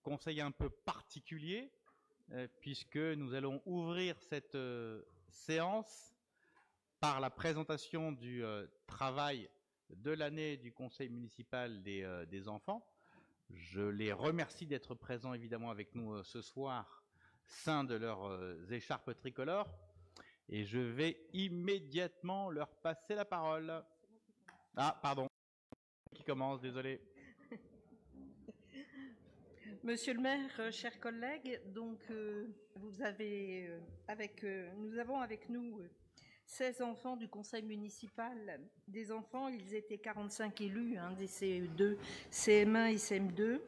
conseil un peu particulier, puisque nous allons ouvrir cette séance par la présentation du travail de l'année du Conseil municipal des enfants. Je les remercie d'être présents évidemment avec nous ce soir, ceints de leurs écharpes tricolores, et je vais immédiatement leur passer la parole. Ah, pardon, qui commence, désolé. Monsieur le maire, chers collègues, donc nous avons avec nous 16 enfants du conseil municipal des enfants. Ils étaient 45 élus, des CE2, CM1 et CM2,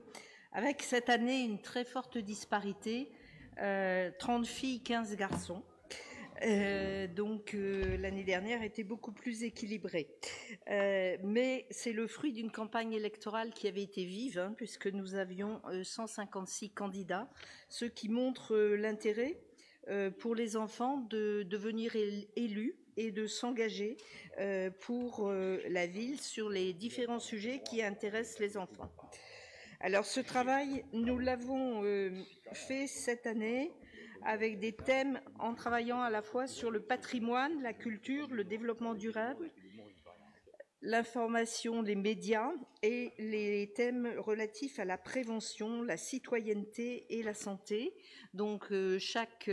avec cette année une très forte disparité, 30 filles, 15 garçons. L'année dernière était beaucoup plus équilibrée. Mais c'est le fruit d'une campagne électorale qui avait été vive, puisque nous avions 156 candidats, ce qui montre l'intérêt pour les enfants de devenir élus et de s'engager pour la ville sur les différents sujets qui intéressent les enfants. Alors ce travail, nous l'avons fait cette année avec des thèmes en travaillant à la fois sur le patrimoine, la culture, le développement durable, l'information, les médias et les thèmes relatifs à la prévention, la citoyenneté et la santé. Donc chaque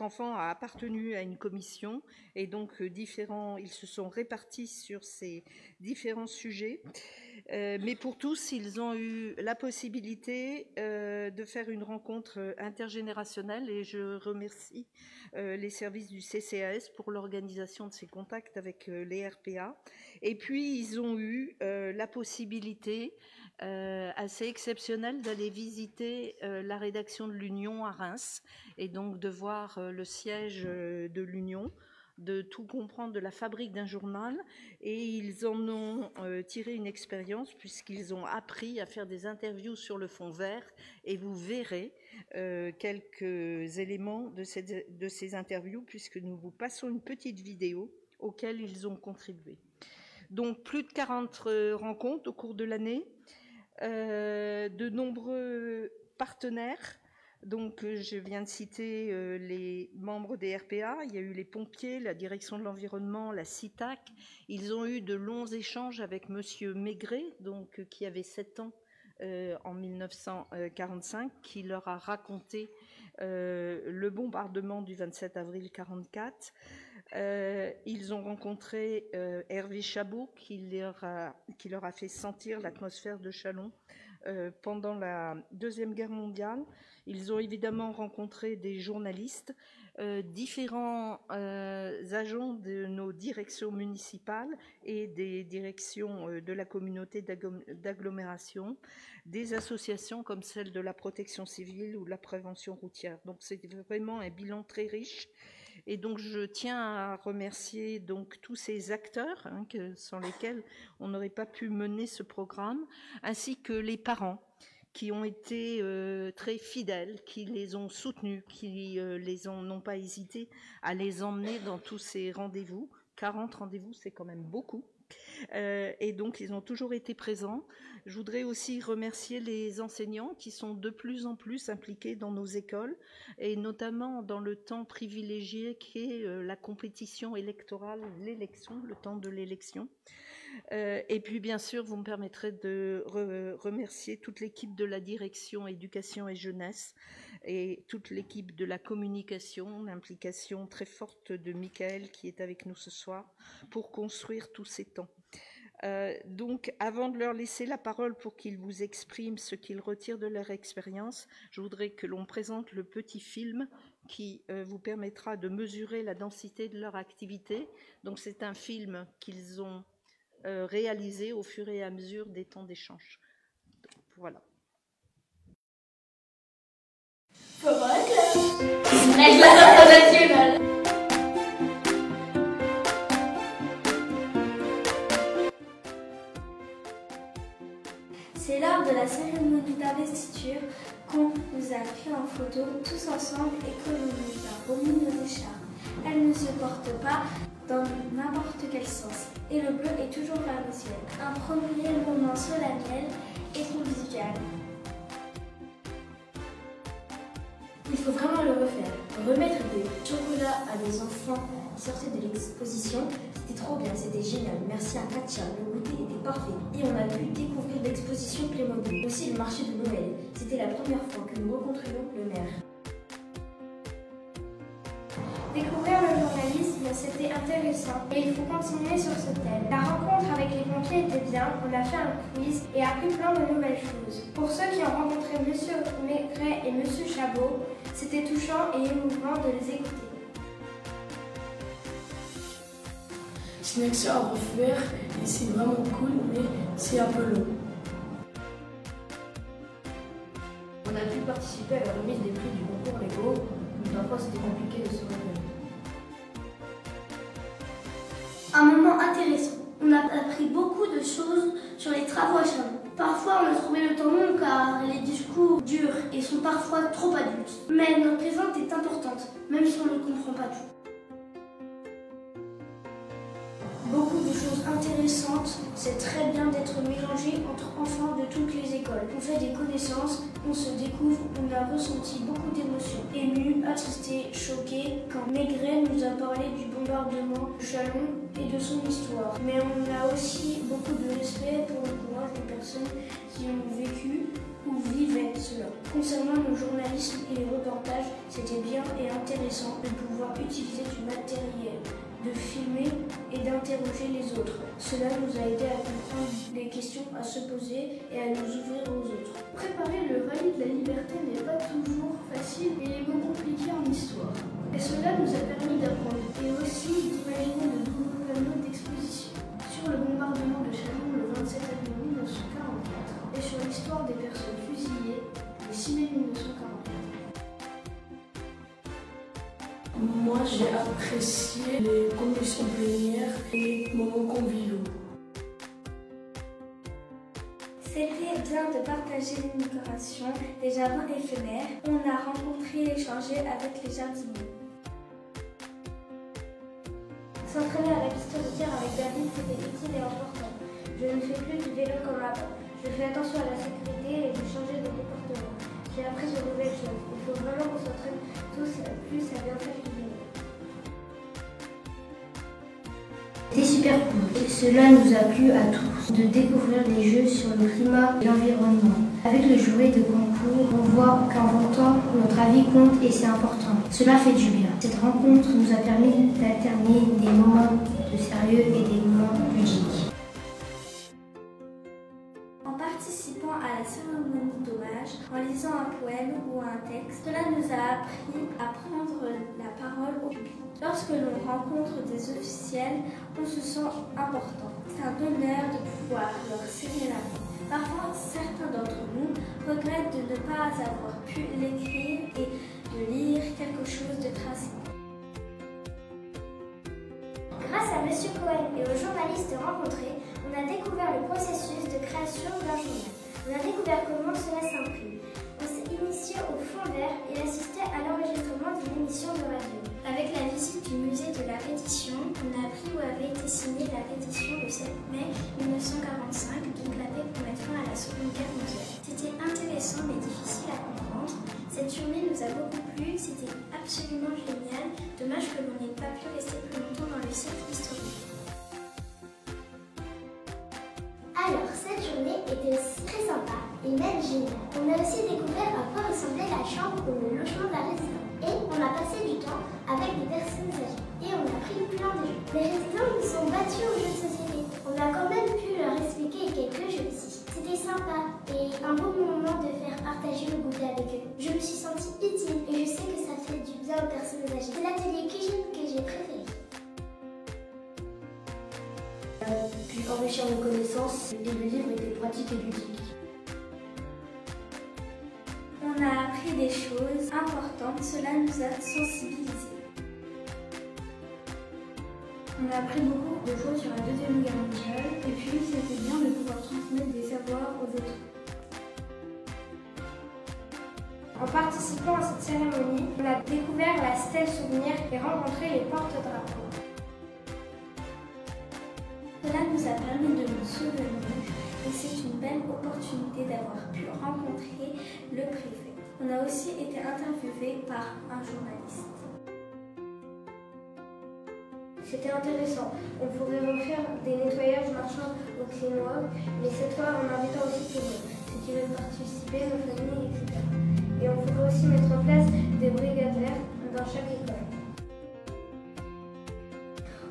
enfant a appartenu à une commission et donc ils se sont répartis sur ces différents sujets. Mais pour tous, ils ont eu la possibilité de faire une rencontre intergénérationnelle et je remercie les services du CCAS pour l'organisation de ces contacts avec les RPA. Et puis, ils ont eu la possibilité assez exceptionnelle d'aller visiter la rédaction de l'Union à Reims et donc de voir le siège de l'Union, de tout comprendre de la fabrique d'un journal, et ils en ont tiré une expérience puisqu'ils ont appris à faire des interviews sur le fond vert et vous verrez quelques éléments de ces interviews puisque nous vous passons une petite vidéo auquel ils ont contribué. Donc plus de 40 rencontres au cours de l'année, de nombreux partenaires. Donc, je viens de citer les membres des RPA. Il y a eu les pompiers, la direction de l'environnement, la CITAC. Ils ont eu de longs échanges avec Monsieur Maigret, donc, qui avait 7 ans en 1945, qui leur a raconté le bombardement du 27 avril 1944. Ils ont rencontré Hervé Chabot, qui leur a fait sentir l'atmosphère de Châlons pendant la Deuxième Guerre mondiale. Ils ont évidemment rencontré des journalistes, différents agents de nos directions municipales et des directions de la communauté d'agglomération, des associations comme celle de la protection civile ou de la prévention routière. Donc c'est vraiment un bilan très riche. Et donc je tiens à remercier donc tous ces acteurs sans lesquels on n'aurait pas pu mener ce programme, ainsi que les parents qui ont été très fidèles, qui les ont soutenus, qui n'ont pas hésité à les emmener dans tous ces rendez-vous. 40 rendez-vous, c'est quand même beaucoup. Et donc, ils ont toujours été présents. Je voudrais aussi remercier les enseignants qui sont de plus en plus impliqués dans nos écoles, et notamment dans le temps privilégié qui est la compétition électorale, l'élection, le temps de l'élection. Et puis, bien sûr, vous me permettrez de remercier toute l'équipe de la direction éducation et jeunesse et toute l'équipe de la communication, l'implication très forte de Michael qui est avec nous ce soir pour construire tous ces temps. Donc, avant de leur laisser la parole pour qu'ils vous expriment ce qu'ils retirent de leur expérience, je voudrais que l'on présente le petit film qui vous permettra de mesurer la densité de leur activité. Donc, c'est un film qu'ils ont réalisé au fur et à mesure des temps d'échange. Voilà. C'est lors de la cérémonie d'investiture qu'on nous a pris en photo tous ensemble et que l'on nous a remis nos écharpes. Elles ne se portent pas dans n'importe quel sens et le bleu est toujours vers le ciel. Un premier moment solennel et convivial. Il faut vraiment le refaire. Remettre des chocolats à des enfants qui sortaient de l'exposition, c'était trop bien, c'était génial. Merci à Katia, le goûter était parfait. Et on a pu découvrir l'exposition Playmobil. Aussi le marché de Noël. C'était la première fois que nous rencontrions le maire. Découvrir le journalisme, c'était intéressant et il faut continuer sur ce thème. La rencontre avec les pompiers était bien, on a fait un quiz et appris plein de nouvelles choses. Pour ceux qui ont rencontré Monsieur Maigret et Monsieur Chabot, c'était touchant et émouvant de les écouter. C'est une action à refaire et c'est vraiment cool, mais c'est un peu long. On a pu participer à la remise des prix du concours Lego, mais parfois c'était compliqué de se repérer. Un moment intéressant. On a appris beaucoup de choses sur les travaux à charbon. Parfois, on a trouvé le temps long car les discours durent et sont parfois trop adultes. Mais notre présence est importante, même si on ne comprend pas tout. Beaucoup de choses intéressantes. C'est très bien d'être mélangé entre enfants de toutes les écoles. On fait des connaissances, on se découvre, on a ressenti beaucoup d'émotions. Ému, attristé, choqué, quand Maigret nous a parlé du bombardement de Chalon et de son histoire. Mais on a aussi beaucoup de respect pour le courage des personnes qui ont vécu ou vivaient cela. Concernant le journalisme et les reportages, c'était bien et intéressant de pouvoir utiliser du matériel, de filmer et d'interroger les autres. Cela nous a aidé à comprendre les questions à se poser et à nous ouvrir aux autres. Préparer le rallye de la liberté n'est pas toujours facile et les mots compliqués en histoire. Et cela nous a permis d'apprendre et aussi d'imaginer de nouveaux panneaux d'exposition sur le bombardement de Chalon le 27 avril 1944 et sur l'histoire des personnes fusillées le 6 mai 1944. Moi, j'ai apprécié les commissions plénières et les moments conviviaux. C'était bien de partager l'immigration, des jardins éphémères. On a rencontré et échangé avec les jardiniers. S'entraîner à la piste de tir avec David, c'était utile et important. Je ne fais plus du vélo comme avant. Je fais attention à la sécurité et j'ai changé de comportement. J'ai appris de nouvelles choses. Il faut vraiment qu'on s'entraîne tous plus à bien faire du vélo. C'était super cool. Et cela nous a plu à tous de découvrir des jeux sur le climat et l'environnement. Avec le jouet de concours, on voit qu'en votant, notre avis compte et c'est important. Cela fait du bien. Cette rencontre nous a permis d'alterner des moments de sérieux et des moments ludiques. En participant à la cérémonie d'hommage, en lisant un poème ou un texte, cela nous a appris à prendre la parole au public. Lorsque l'on rencontre des officiels, on se sent important. C'est un honneur de pouvoir leur serrer la main. Parfois, certains d'entre nous regrettent de ne pas avoir pu l'écrire et de lire quelque chose de tracé. Grâce à M. Cohen et aux journalistes rencontrés, on a découvert le processus de création d'un journal. On a découvert comment cela s'imprime. On s'est initié au fond vert et assisté à l'enregistrement d'une émission de radio. Avec la visite du musée de la pétition, on a appris où avait été signée la pétition le 7 mai 1945, donc la paix pour mettre fin à la Seconde Guerre mondiale. C'était intéressant mais difficile à comprendre. Cette journée nous a beaucoup plu, c'était absolument génial. Dommage que l'on n'ait pas pu rester plus longtemps dans le cercle historique. Alors, cette journée était aussi très sympa et même géniale. On a aussi découvert à quoi ressemblait la chambre ou le logement de la résidence. Et on a passé du temps avec des personnes âgées. Et on a pris plein de jeux. Les résidents nous sont battus aux jeux de société. On a quand même pu leur expliquer quelques jeux aussi. C'était sympa et un beau moment de faire partager le goûter avec eux. Je me suis sentie utile et je sais que ça fait du bien aux personnes âgées. C'est l'atelier cuisine que j'ai préféré. Puis enrichir nos connaissances et le livre était pratique et ludique. On a appris des choses importantes, cela nous a sensibilisés. On a appris beaucoup de choses sur la Deuxième Guerre mondiale et puis c'était bien de pouvoir transmettre des savoirs aux autres. En participant à cette cérémonie, on a découvert la stèle souvenir et rencontré les porte-drapeaux. Cela nous a permis de nous souvenir et c'est une belle opportunité d'avoir pu rencontrer le préfet. On a aussi été interviewé par un journaliste. C'était intéressant. On pourrait refaire des nettoyages marchands au clinois, mais cette fois en invitant aussi tout le monde, ceux qui veulent participer, nos familles, etc. Et on pourrait aussi mettre en place des brigades vertes dans chaque école.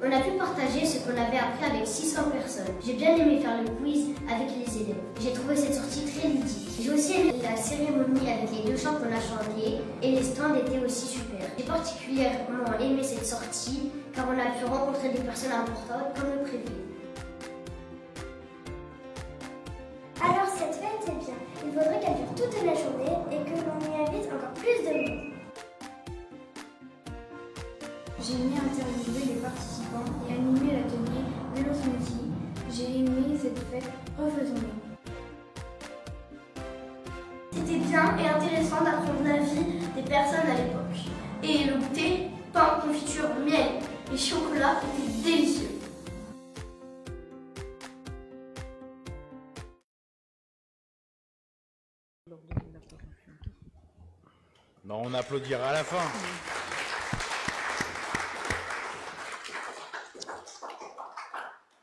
On a pu partager ce qu'on avait appris avec 600 personnes. J'ai bien aimé faire le quiz avec les élèves. J'ai trouvé cette sortie très ludique. J'ai aussi aimé la cérémonie avec les 2 chants qu'on a chantés et les stands étaient aussi super. J'ai particulièrement aimé cette sortie car on a pu rencontrer des personnes importantes comme le préfet. Alors cette fête est bien. Il faudrait qu'elle dure toute la journée et que l'on y invite encore plus de monde. J'ai aimé interviewer les participants et animer l'atelier Vélo Smoothie. J'ai aimé cette fête, refaisons-le. C'était bien et intéressant d'apprendre la vie des personnes à l'époque. Et le goûter, pain, confiture, miel et chocolat était délicieux. Non, on applaudira à la fin.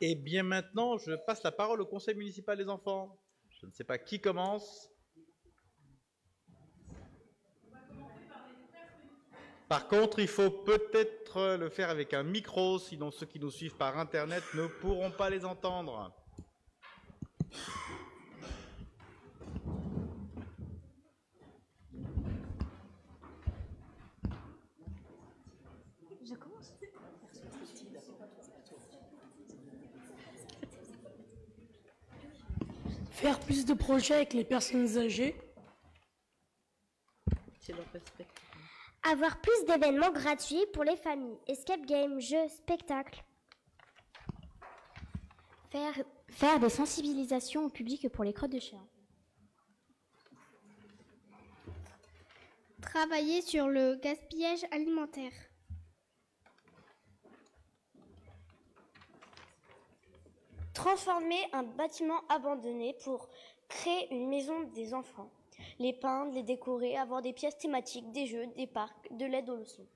Et bien maintenant, je passe la parole au conseil municipal des enfants. Je ne sais pas qui commence. Par contre, il faut peut-être le faire avec un micro, sinon ceux qui nous suivent par Internet ne pourront pas les entendre. Je commence. Faire plus de projets avec les personnes âgées. C'est leur perspective. Avoir plus d'événements gratuits pour les familles. Escape game, jeux, spectacles. Faire des sensibilisations au public pour les crottes de chien. Travailler sur le gaspillage alimentaire. Transformer un bâtiment abandonné pour créer une maison des enfants. Les peindre, les décorer, avoir des pièces thématiques, des jeux, des parcs, de l'aide aux leçons.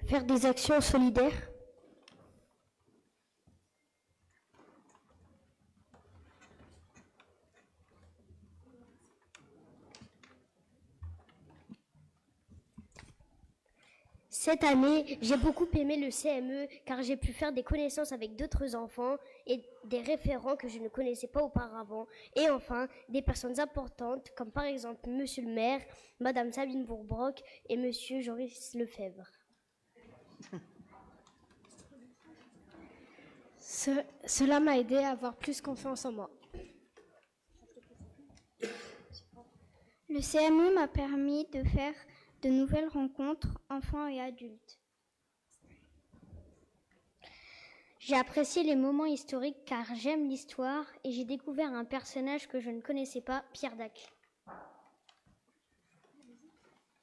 Faire des actions solidaires. Cette année, j'ai beaucoup aimé le CME car j'ai pu faire des connaissances avec d'autres enfants et des référents que je ne connaissais pas auparavant. Et enfin, des personnes importantes comme par exemple Monsieur le maire, Madame Sabine Bourbrock et Monsieur Joris Lefebvre. Cela m'a aidé à avoir plus confiance en moi. Le CME m'a permis de faire de nouvelles rencontres, enfants et adultes. J'ai apprécié les moments historiques car j'aime l'histoire et j'ai découvert un personnage que je ne connaissais pas, Pierre Dac.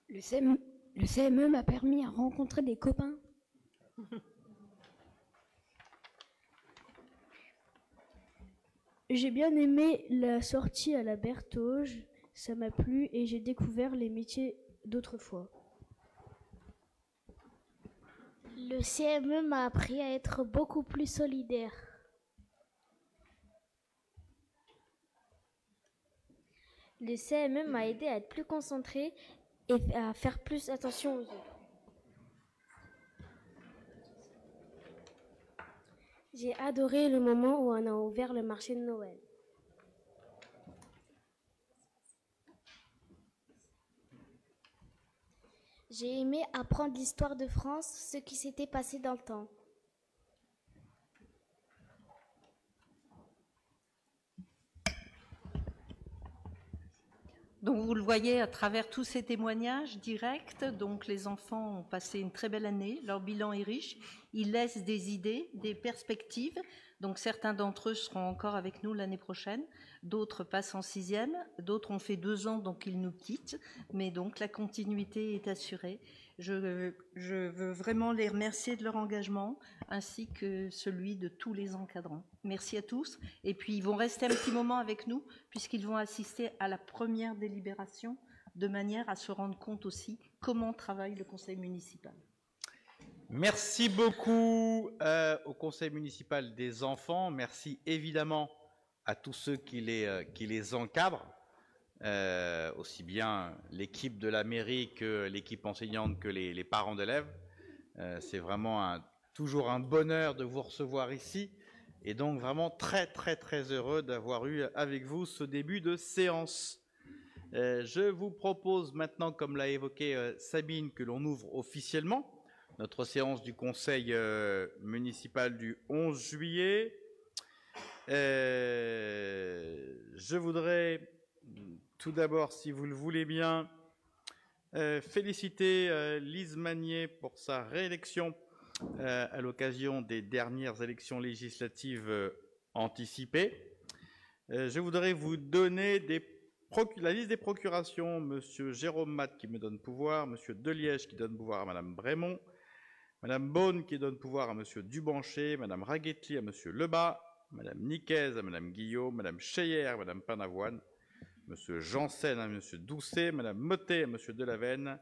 Le CME m'a permis de rencontrer des copains. J'ai bien aimé la sortie à la Bertauge, ça m'a plu et j'ai découvert les métiers d'autrefois. Le CME m'a appris à être beaucoup plus solidaire. Le CME m'a aidé à être plus concentré et à faire plus attention aux autres. J'ai adoré le moment où on a ouvert le marché de Noël. J'ai aimé apprendre l'histoire de France, ce qui s'était passé dans le temps. Donc vous le voyez à travers tous ces témoignages directs, donc les enfants ont passé une très belle année, leur bilan est riche, ils laissent des idées, des perspectives, donc certains d'entre eux seront encore avec nous l'année prochaine, d'autres passent en 6e, d'autres ont fait 2 ans donc ils nous quittent, mais donc la continuité est assurée. Je veux vraiment les remercier de leur engagement ainsi que celui de tous les encadrants. Merci à tous. Et puis, ils vont rester un petit moment avec nous, puisqu'ils vont assister à la première délibération, de manière à se rendre compte aussi comment travaille le conseil municipal. Merci beaucoup au conseil municipal des enfants. Merci évidemment à tous ceux qui les encadrent, aussi bien l'équipe de la mairie que l'équipe enseignante que les parents d'élèves. C'est vraiment toujours un bonheur de vous recevoir ici. Et donc vraiment très heureux d'avoir eu avec vous ce début de séance. Je vous propose maintenant, comme l'a évoqué Sabine, que l'on ouvre officiellement notre séance du conseil municipal du 11 juillet. Je voudrais tout d'abord, si vous le voulez bien, féliciter Lise Magnier pour sa réélection à l'occasion des dernières élections législatives anticipées. Je voudrais vous donner la liste des procurations. Monsieur Jérôme Matt qui me donne pouvoir, Monsieur Deliège qui donne pouvoir à Madame Brémond, Madame Beaune qui donne pouvoir à Monsieur Dubanché, Madame Raguetli à Monsieur Lebas, Madame Nicaise à Madame Guillaume, Madame Cheyer à Madame Panavoine, Monsieur Janssen à Monsieur Doucet, Madame Mottet à Monsieur Delavenne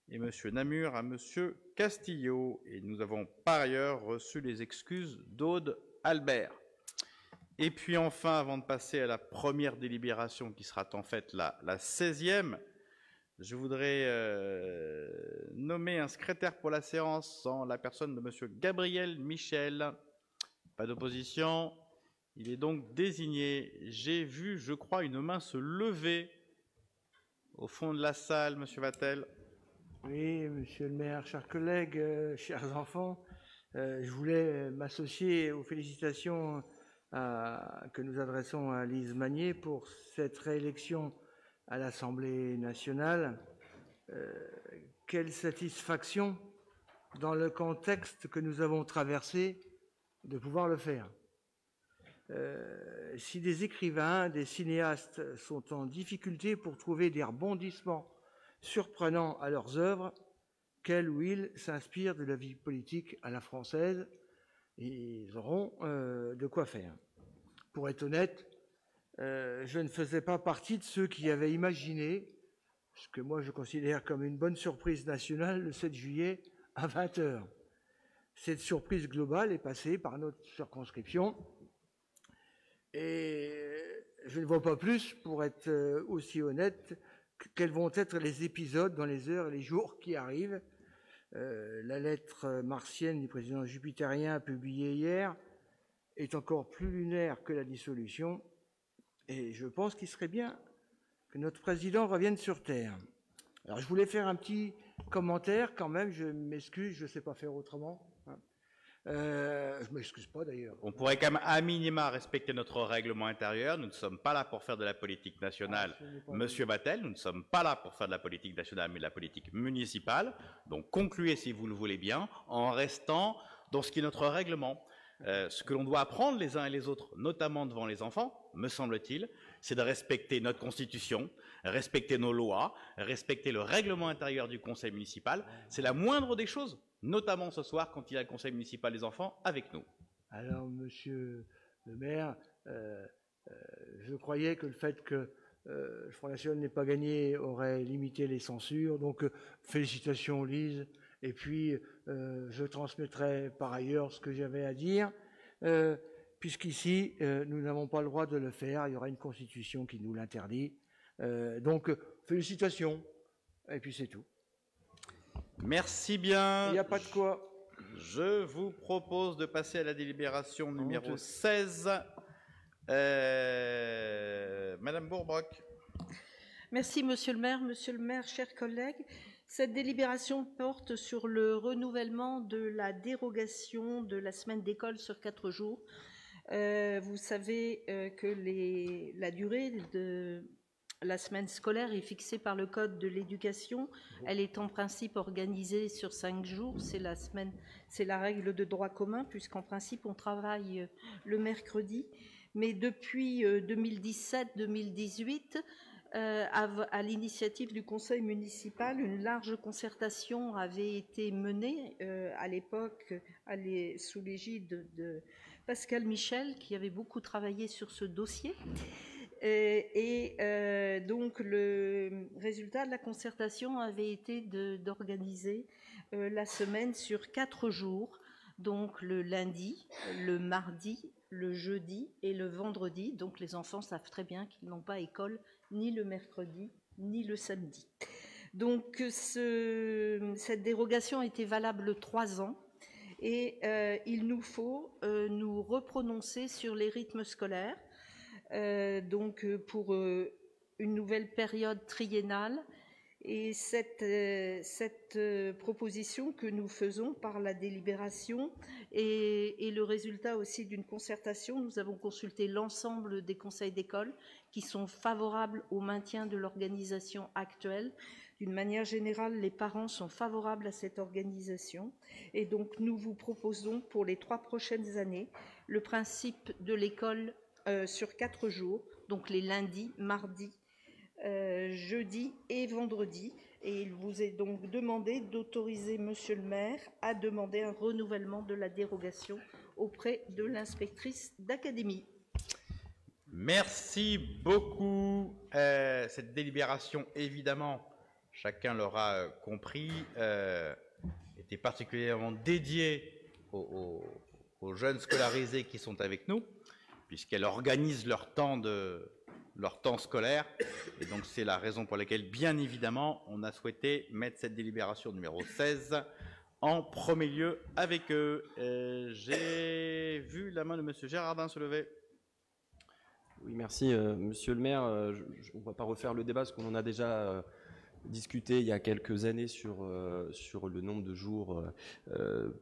et Monsieur Namur à Monsieur Castillo. Et nous avons par ailleurs reçu les excuses d'Aude Albert. Et puis enfin, avant de passer à la première délibération qui sera en fait la 16e, je voudrais nommer un secrétaire pour la séance en la personne de Monsieur Gabriel Michel. Pas d'opposition. Il est donc désigné. J'ai vu, je crois, une main se lever au fond de la salle, Monsieur Vattel. Oui, Monsieur le maire, chers collègues, chers enfants, je voulais m'associer aux félicitations que nous adressons à Lise Magnier pour cette réélection à l'Assemblée nationale. Quelle satisfaction dans le contexte que nous avons traversé de pouvoir le faire. Si des écrivains, des cinéastes sont en difficulté pour trouver des rebondissements surprenants à leurs œuvres, qu'elle ou il s'inspire de la vie politique à la française, ils auront de quoi faire. Pour être honnête, je ne faisais pas partie de ceux qui avaient imaginé ce que moi je considère comme une bonne surprise nationale le 7 juillet à 20h. Cette surprise globale est passée par notre circonscription et je ne vois pas plus, pour être aussi honnête, quels vont être les épisodes dans les heures et les jours qui arrivent. La lettre martienne du président jupitérien publiée hier est encore plus lunaire que la dissolution et je pense qu'il serait bien que notre président revienne sur Terre. Alors je voulais faire un petit commentaire quand même, je m'excuse, je ne sais pas faire autrement. Je ne m'excuse pas d'ailleurs. On pourrait quand même à minima respecter notre règlement intérieur. Nous ne sommes pas là pour faire de la politique nationale, Monsieur Vattel. Nous ne sommes pas là pour faire de la politique nationale, mais de la politique municipale. Donc concluez, si vous le voulez bien, en restant dans ce qui est notre règlement. Ce que l'on doit apprendre les uns et les autres, notamment devant les enfants, me semble-t-il, c'est de respecter notre constitution, respecter nos lois, respecter le règlement intérieur du conseil municipal. C'est la moindre des choses, notamment ce soir quand il y a le conseil municipal des enfants avec nous. Alors, monsieur le maire, je croyais que le fait que le Front National n'ait pas gagné aurait limité les censures. Donc, félicitations Lise. Et puis, je transmettrai par ailleurs ce que j'avais à dire, puisqu'ici, nous n'avons pas le droit de le faire. Il y aura une constitution qui nous l'interdit. Donc, félicitations. Et puis, c'est tout. Merci bien. Il n'y a pas de quoi. Je vous propose de passer à la délibération numéro 16. Madame Bourbrock. Merci, Monsieur le maire, chers collègues. Cette délibération porte sur le renouvellement de la dérogation de la semaine d'école sur 4 jours. Vous savez que la durée de la semaine scolaire est fixée par le Code de l'éducation. Elle est en principe organisée sur 5 jours. C'est la règle de droit commun, puisqu'en principe, on travaille le mercredi. Mais depuis 2017-2018, à l'initiative du conseil municipal, une large concertation avait été menée à l'époque sous l'égide Pascal Michel, qui avait beaucoup travaillé sur ce dossier. Donc, le résultat de la concertation avait été d'organiser la semaine sur 4 jours, donc le lundi, le mardi, le jeudi et le vendredi. Donc, les enfants savent très bien qu'ils n'ont pas école ni le mercredi ni le samedi. Donc, cette dérogation était valable 3 ans. Et il nous faut nous reprononcer sur les rythmes scolaires, donc pour une nouvelle période triennale. Et cette proposition que nous faisons par la délibération est le résultat aussi d'une concertation. Nous avons consulté l'ensemble des conseils d'école qui sont favorables au maintien de l'organisation actuelle. D'une manière générale, les parents sont favorables à cette organisation. Et donc, nous vous proposons pour les 3 prochaines années le principe de l'école sur 4 jours, donc les lundis, mardis, jeudi et vendredi. Et il vous est donc demandé d'autoriser Monsieur le maire à demander un renouvellement de la dérogation auprès de l'inspectrice d'académie. Merci beaucoup. Cette délibération, évidemment, chacun l'aura compris, était particulièrement dédiée aux jeunes scolarisés qui sont avec nous, puisqu'elle organise leur temps scolaire. Et donc, c'est la raison pour laquelle, bien évidemment, on a souhaité mettre cette délibération numéro 16 en premier lieu avec eux. J'ai vu la main de Monsieur Gérardin se lever. Oui, merci. Monsieur le maire, on ne va pas refaire le débat, parce qu'on en a déjà discuté il y a quelques années sur le nombre de jours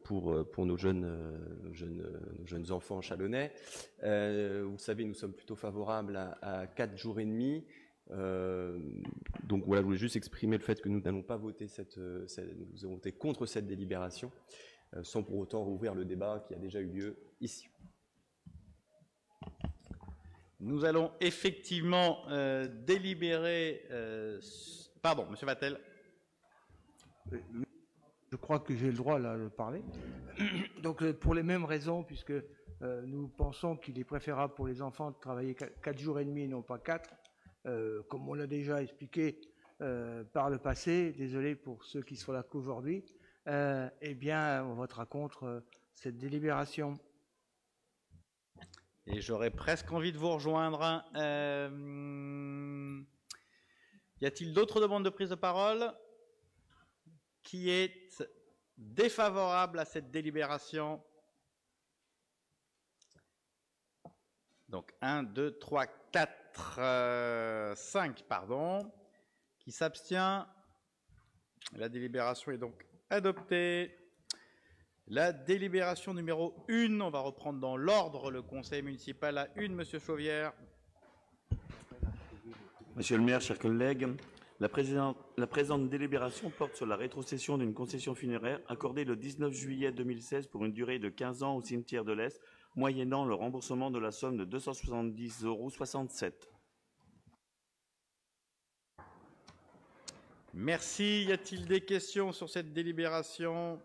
pour nos jeunes enfants chalonnais. Vous le savez, nous sommes plutôt favorables à 4 jours et demi. Donc voilà, je voulais juste exprimer le fait que nous n'allons pas voter nous avons voté contre cette délibération, sans pour autant rouvrir le débat qui a déjà eu lieu ici. Nous allons effectivement délibérer. Pardon, Monsieur Vattel. Je crois que j'ai le droit là de parler. Donc pour les mêmes raisons, puisque nous pensons qu'il est préférable pour les enfants de travailler 4 jours et demi et non pas 4, comme on l'a déjà expliqué par le passé. Désolé pour ceux qui sont là qu'aujourd'hui. Eh bien, on votera contre cette délibération. Et j'aurais presque envie de vous rejoindre. Y a-t-il d'autres demandes de prise de parole? Qui est défavorable à cette délibération? Donc 1, 2, 3, 4, 5, pardon. Qui s'abstient? La délibération est donc adoptée. La délibération numéro 1, on va reprendre dans l'ordre le conseil municipal à 1, Monsieur Chauvière. Monsieur le maire, chers collègues, la présente délibération porte sur la rétrocession d'une concession funéraire accordée le 19 juillet 2016 pour une durée de 15 ans au cimetière de l'Est, moyennant le remboursement de la somme de 270,67 €. Merci. Y a-t-il des questions sur cette délibération?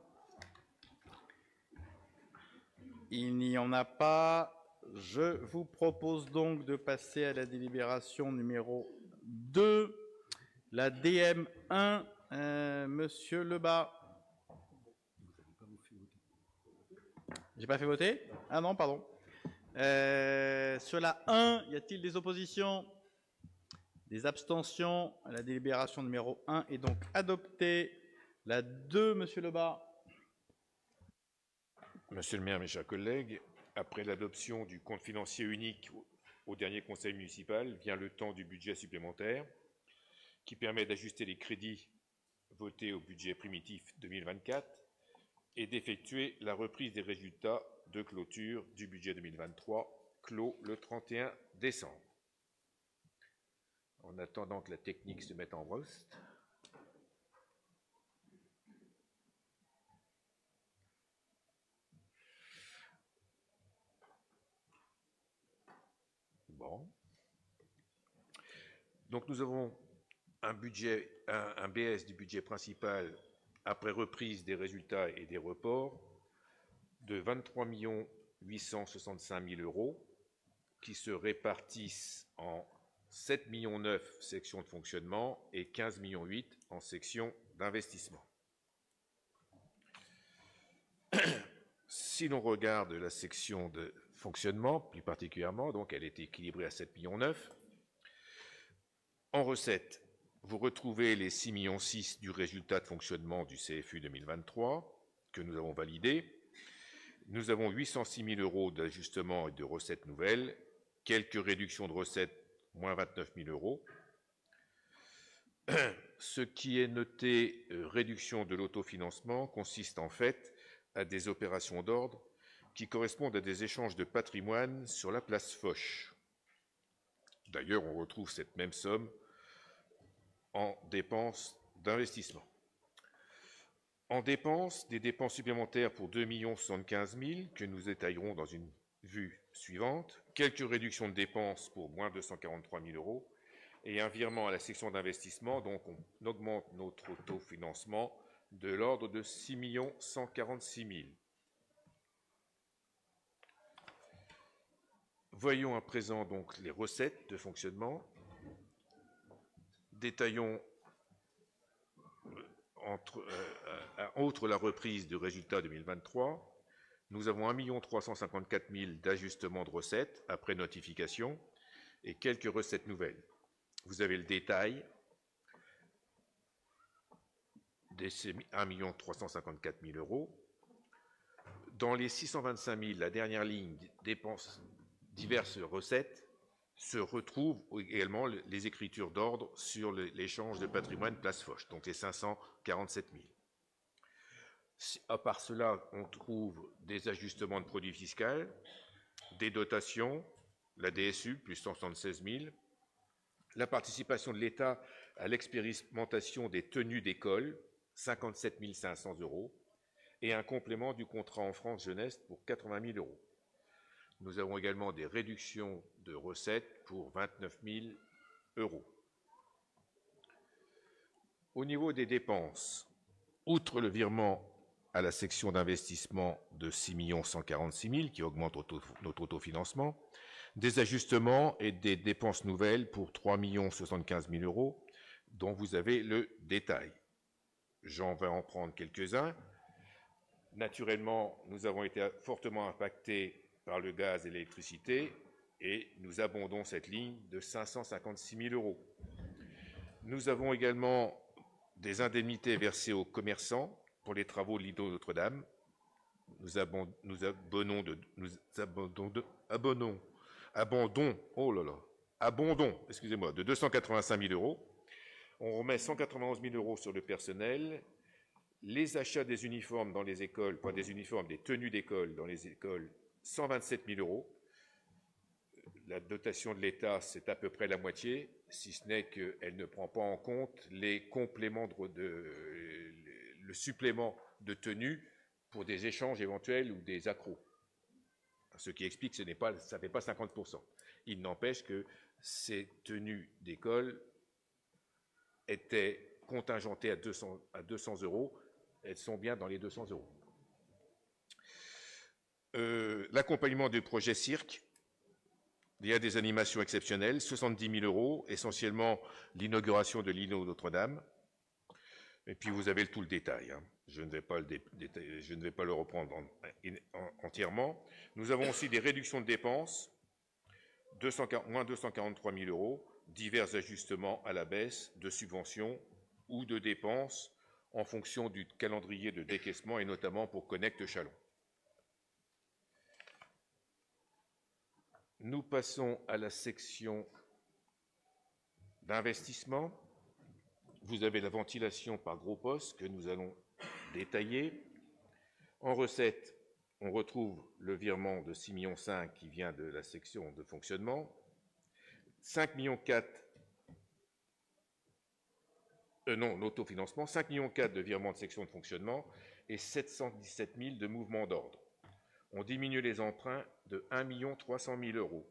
Il n'y en a pas. Je vous propose donc de passer à la délibération numéro 2, la DM1, Monsieur Lebas. J'ai pas fait voter? Ah non, pardon. Sur la 1, y a-t-il des oppositions? Des abstentions? La délibération numéro 1 est donc adoptée. La 2, Monsieur Lebas. Monsieur le maire, mes chers collègues, après l'adoption du compte financier unique au dernier conseil municipal, vient le temps du budget supplémentaire qui permet d'ajuster les crédits votés au budget primitif 2024 et d'effectuer la reprise des résultats de clôture du budget 2023 clos le 31 décembre. En attendant que la technique se mette en route, bon. Donc nous avons un BS du budget principal après reprise des résultats et des reports de 23 865 000 euros qui se répartissent en 7,9 millions sections de fonctionnement et 15,8 millions en section d'investissement. Si l'on regarde la section de fonctionnement, plus particulièrement, donc elle est équilibrée à 7,9 millions. En recettes, vous retrouvez les 6,6 millions du résultat de fonctionnement du CFU 2023 que nous avons validé. Nous avons 806 000 euros d'ajustement et de recettes nouvelles, quelques réductions de recettes, moins 29 000 euros. Ce qui est noté réduction de l'autofinancement consiste en fait à des opérations d'ordre qui correspondent à des échanges de patrimoine sur la place Foch. D'ailleurs, on retrouve cette même somme en dépenses d'investissement. En dépenses, des dépenses supplémentaires pour 2 75 000 que nous détaillerons dans une vue suivante, quelques réductions de dépenses pour moins 243 000 euros et un virement à la section d'investissement, donc on augmente notre autofinancement de l'ordre de 6 146 000. Voyons à présent donc les recettes de fonctionnement. Détaillons outre la reprise du résultat 2023, nous avons 1 354 000 d'ajustements de recettes après notification et quelques recettes nouvelles. Vous avez le détail de ces 1 354 000 euros. Dans les 625 000, la dernière ligne dépenses diverses recettes se retrouvent également les écritures d'ordre sur l'échange de patrimoine Place Foch, donc les 547 000. À part cela, on trouve des ajustements de produits fiscaux, des dotations, la DSU, plus 176 000, la participation de l'État à l'expérimentation des tenues d'école, 57 500 euros, et un complément du contrat en France jeunesse pour 80 000 euros. Nous avons également des réductions de recettes pour 29 000 euros. Au niveau des dépenses, outre le virement à la section d'investissement de 6 146 000 qui augmente notre autofinancement, des ajustements et des dépenses nouvelles pour 3 075 000 euros, dont vous avez le détail. J'en vais en prendre quelques-uns. Naturellement, nous avons été fortement impactés par le gaz et l'électricité, et nous abondons cette ligne de 556 000 euros. Nous avons également des indemnités versées aux commerçants pour les travaux de l'îlot Notre-Dame. Nous abondons de 285 000 euros. On remet 191 000 euros sur le personnel. Les achats des uniformes dans les écoles, pas des uniformes, des tenues d'école dans les écoles, 127 000 euros. La dotation de l'État, c'est à peu près la moitié, si ce n'est qu'elle ne prend pas en compte les compléments le supplément de tenue pour des échanges éventuels ou des accros. Ce qui explique que ça ne fait pas 50%. Il n'empêche que ces tenues d'école étaient contingentées à 200 euros. Elles sont bien dans les 200 euros. L'accompagnement du projet cirque, il y a des animations exceptionnelles, 70 000 euros, essentiellement l'inauguration de l'îlot Notre-Dame. Et puis vous avez tout le détail. Je ne vais pas le reprendre entièrement. Nous avons aussi des réductions de dépenses, moins 243 000 euros, divers ajustements à la baisse de subventions ou de dépenses en fonction du calendrier de décaissement et notamment pour Connect Chalon. Nous passons à la section d'investissement. Vous avez la ventilation par gros postes que nous allons détailler. En recettes, on retrouve le virement de 6,5 millions qui vient de la section de fonctionnement, 5,4 millions l'autofinancement, 5,4 millions de virement de section de fonctionnement et 717 000 de mouvement d'ordre. On diminue les emprunts de 1 300 000 euros.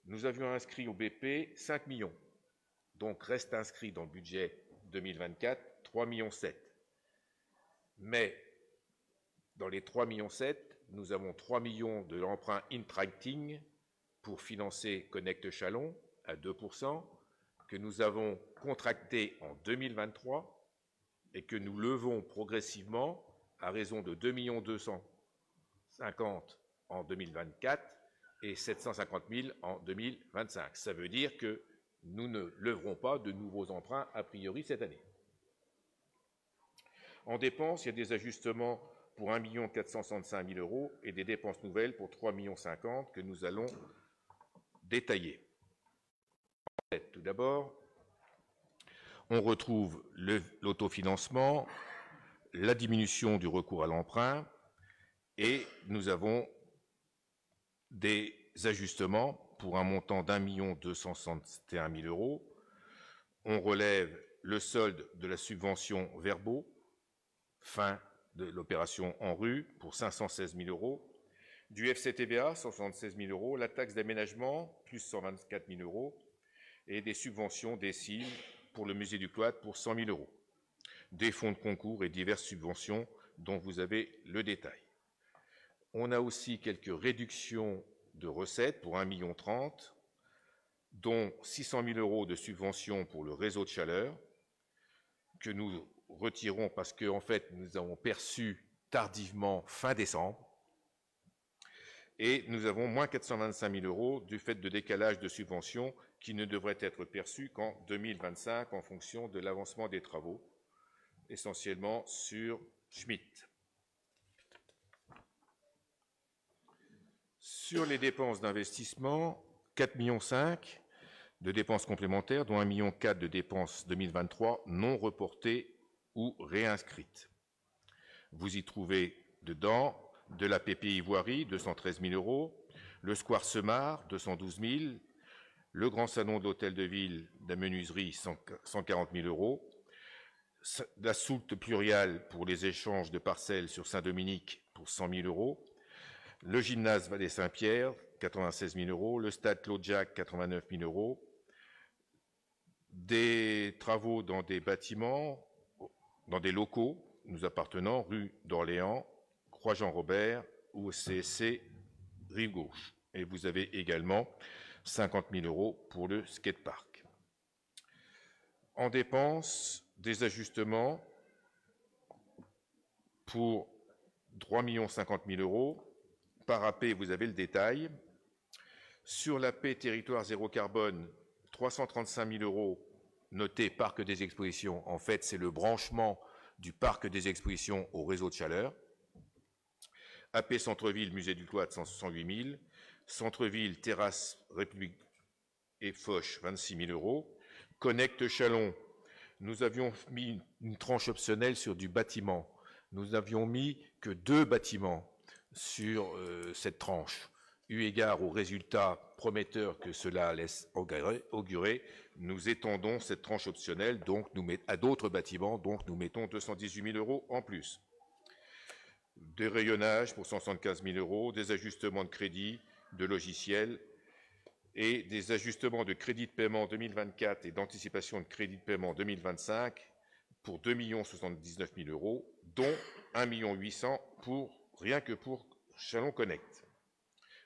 Nous avions inscrit au BP 5 millions. Donc reste inscrit dans le budget 2024 3,7 millions. Mais dans les 3,7 millions, nous avons 3 millions de l'emprunt Intracting pour financer Connect Chalon à 2%, que nous avons contracté en 2023 et que nous levons progressivement à raison de 2,250 millions en 2024 et 750 000 en 2025. Ça veut dire que nous ne leverons pas de nouveaux emprunts a priori cette année. En dépenses, il y a des ajustements pour 1 465 000 € et des dépenses nouvelles pour 3,50 millions que nous allons détailler. Tout d'abord, on retrouve l'autofinancement, la diminution du recours à l'emprunt et nous avons des ajustements pour un montant d'1 261 000 €. On relève le solde de la subvention Verbo, fin de l'opération en rue pour 516 000 €, du FCTVA 176 000 €, la taxe d'aménagement plus 124 000 € et des subventions DECIL pour le musée du Cloître pour 100 000 €, des fonds de concours et diverses subventions dont vous avez le détail. On a aussi quelques réductions de recettes pour 1,30 million, dont 600 000 € de subventions pour le réseau de chaleur, que nous retirons parce qu'en fait, nous avons perçu tardivement fin décembre. Et nous avons moins 425 000 € du fait de décalage de subventions qui ne devraient être perçus qu'en 2025 en fonction de l'avancement des travaux, essentiellement sur Schmitt. Sur les dépenses d'investissement, 4,5 millions de dépenses complémentaires, dont 1,4 million de dépenses 2023 non reportées ou réinscrites. Vous y trouvez dedans de la PPI Voirie, 213 000 €, le Square Semar, 212 000 €, le Grand Salon de l'Hôtel de Ville de la Menuiserie, 140 000 €, la soulte pluriale pour les échanges de parcelles sur Saint-Dominique pour 100 000 €, le gymnase Vallée-Saint-Pierre, 96 000 €, le stade Claude-Jacques, 89 000 €, des travaux dans des bâtiments, dans des locaux nous appartenant, rue d'Orléans, Croix-Jean-Robert ou au CSC Rive-Gauche. Et vous avez également 50 000 € pour le skatepark. En dépenses, des ajustements pour 3,50 000 €. Par AP, vous avez le détail. Sur l'AP territoire zéro carbone, 335 000 € notés parc des expositions. En fait, c'est le branchement du parc des expositions au réseau de chaleur. AP Centre-Ville, Musée du Cloître, 168 000 €. Centre-Ville, Terrasse, République et Foch, 26 000 €. Connect Chalon, nous avions mis une tranche optionnelle sur du bâtiment. Nous n'avions mis que 2 bâtiments sur cette tranche. Eu égard aux résultats prometteurs que cela laisse augurer, nous étendons cette tranche optionnelle donc à d'autres bâtiments, donc nous mettons 218 000 € en plus. Des rayonnages pour 175 000 €, des ajustements de crédit, de logiciels et des ajustements de crédit de paiement 2024 et d'anticipation de crédit de paiement 2025 pour 2 79 000 €, dont 1 800 000 rien que pour Chalon Connect.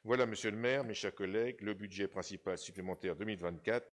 Voilà, Monsieur le maire, mes chers collègues, le budget principal supplémentaire 2024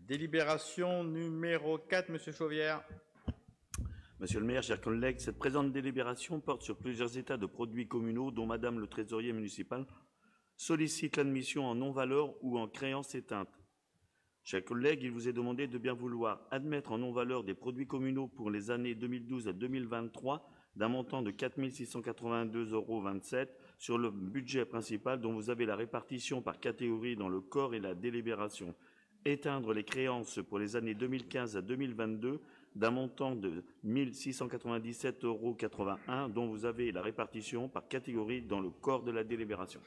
Délibération numéro 4, Monsieur Chauvière. Monsieur le maire, chers collègues, cette présente délibération porte sur plusieurs états de produits communaux dont Madame le trésorier municipal sollicite l'admission en non-valeur ou en créance éteinte. Chers collègues, il vous est demandé de bien vouloir admettre en non-valeur des produits communaux pour les années 2012 à 2023 d'un montant de 4 682,27 € sur le budget principal dont vous avez la répartition par catégorie dans le corps et la délibération. Éteindre les créances pour les années 2015 à 2022 d'un montant de 1 697,81 € dont vous avez la répartition par catégorie dans le corps de la délibération.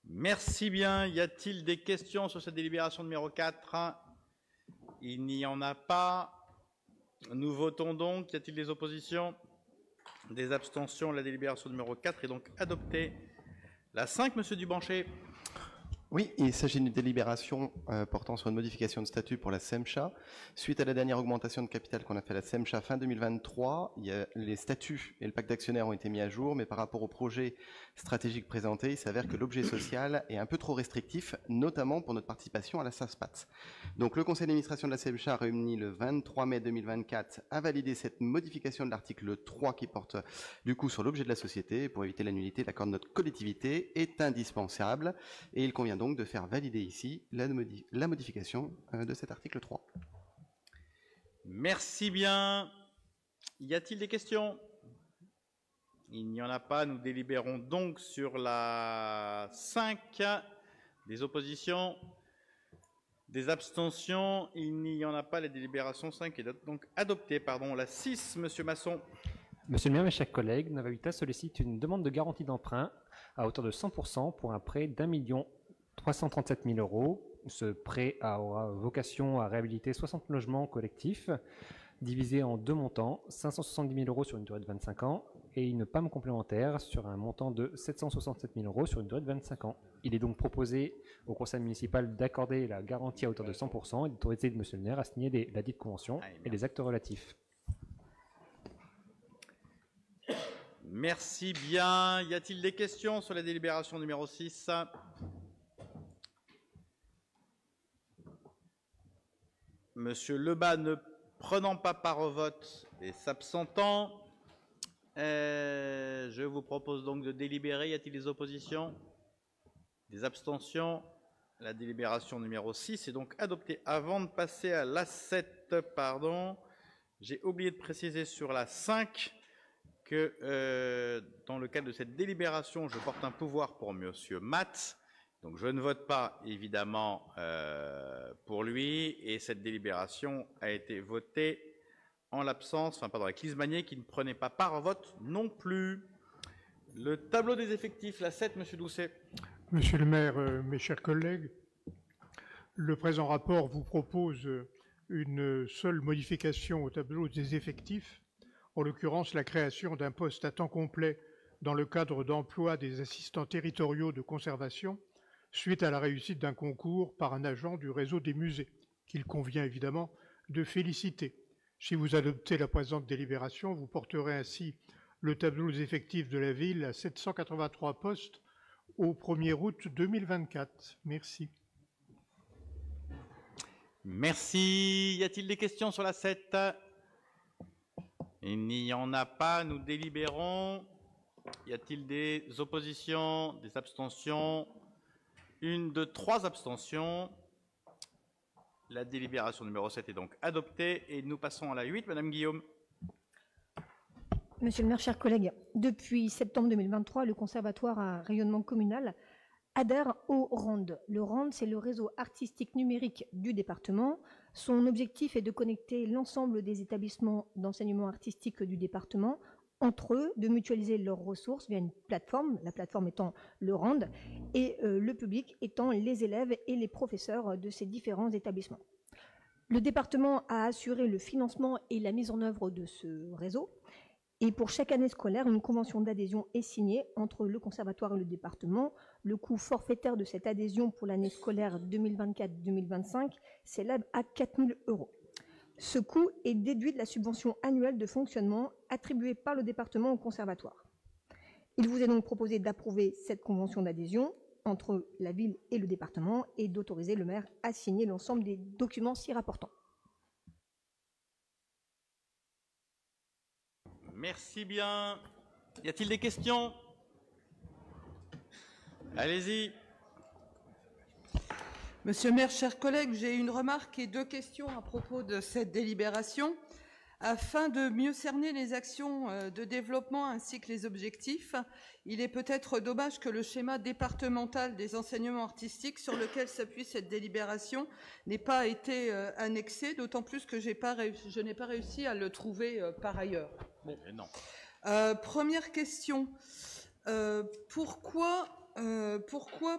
Merci bien. Y a-t-il des questions sur cette délibération numéro 4? Il n'y en a pas. Nous votons donc. Y a-t-il des oppositions? Des abstentions? La délibération numéro 4 est donc adoptée. La 5, Monsieur Dubanché. Oui, il s'agit d'une délibération portant sur une modification de statut pour la SEMCHA. Suite à la dernière augmentation de capital qu'on a fait à la SEMCHA fin 2023, les statuts et le pacte d'actionnaires ont été mis à jour, mais par rapport au projet stratégique présenté, il s'avère que l'objet social est un peu trop restrictif, notamment pour notre participation à la SASPAT. Donc le conseil d'administration de la SEMCHA réuni le 23 mai 2024 a validé cette modification de l'article 3 qui porte du coup sur l'objet de la société. Pour éviter la nullité, l'accord de notre collectivité est indispensable et il convient donc de faire valider ici la modification de cet article 3. Merci bien. Y a-t-il des questions? Il n'y en a pas. Nous délibérons donc sur la 5. Des oppositions? Des abstentions? Il n'y en a pas. La délibération 5 est donc adoptée. Pardon. La 6, Monsieur Masson. Monsieur le maire, mes chers collègues, Navaluta sollicite une demande de garantie d'emprunt à hauteur de 100% pour un prêt d'1 337 000 €. Ce prêt aura vocation à réhabiliter 60 logements collectifs divisés en deux montants, 570 000 € sur une durée de 25 ans et une PAM complémentaire sur un montant de 767 000 € sur une durée de 25 ans. Il est donc proposé au conseil municipal d'accorder la garantie à hauteur de 100% et d'autoriser le monsieur le maire à signer la dite convention et les actes relatifs. Merci bien. Y a-t-il des questions sur la délibération numéro 6? Monsieur Lebas ne prenant pas part au vote et s'absentant, je vous propose donc de délibérer. Y a-t-il des oppositions? Des abstentions? La délibération numéro 6 est donc adoptée. Avant de passer à la 7, pardon, j'ai oublié de préciser sur la 5 que dans le cadre de cette délibération, je porte un pouvoir pour Monsieur Matt. Donc je ne vote pas évidemment pour lui et cette délibération a été votée en l'absence, enfin pardon, avec Lise Magnier qui ne prenait pas part au vote non plus. Le tableau des effectifs, la 7, Monsieur Doucet. Monsieur le maire, mes chers collègues, le présent rapport vous propose une seule modification au tableau des effectifs, en l'occurrence la création d'un poste à temps complet dans le cadre d'emploi des assistants territoriaux de conservation, suite à la réussite d'un concours par un agent du réseau des musées, qu'il convient évidemment de féliciter. Si vous adoptez la présente délibération, vous porterez ainsi le tableau des effectifs de la ville à 783 postes au 1er août 2024. Merci. Merci. Y a-t-il des questions sur la 7? Il n'y en a pas. Nous délibérons. Y a-t-il des oppositions, des abstentions? Une, deux, trois abstentions. La délibération numéro 7 est donc adoptée et nous passons à la 8. Madame Guillaume. Monsieur le maire, chers collègues, depuis septembre 2023, le Conservatoire à rayonnement communal adhère au RAND. Le RAND, c'est le réseau artistique numérique du département. Son objectif est de connecter l'ensemble des établissements d'enseignement artistique du département entre eux, de mutualiser leurs ressources via une plateforme, la plateforme étant le RAND, et le public étant les élèves et les professeurs de ces différents établissements. Le département a assuré le financement et la mise en œuvre de ce réseau, et pour chaque année scolaire, une convention d'adhésion est signée entre le conservatoire et le département. Le coût forfaitaire de cette adhésion pour l'année scolaire 2024-2025 s'élève à 4 000 €. Ce coût est déduit de la subvention annuelle de fonctionnement attribuée par le département au conservatoire. Il vous est donc proposé d'approuver cette convention d'adhésion entre la ville et le département et d'autoriser le maire à signer l'ensemble des documents s'y rapportant. Merci bien. Y a-t-il des questions? Allez-y. Monsieur le maire, chers collègues, j'ai une remarque et 2 questions à propos de cette délibération. Afin de mieux cerner les actions de développement ainsi que les objectifs, il est peut-être dommage que le schéma départemental des enseignements artistiques sur lequel s'appuie cette délibération n'ait pas été annexé, d'autant plus que je n'ai pas réussi à le trouver par ailleurs. Bon. Non. Première question. Pourquoi,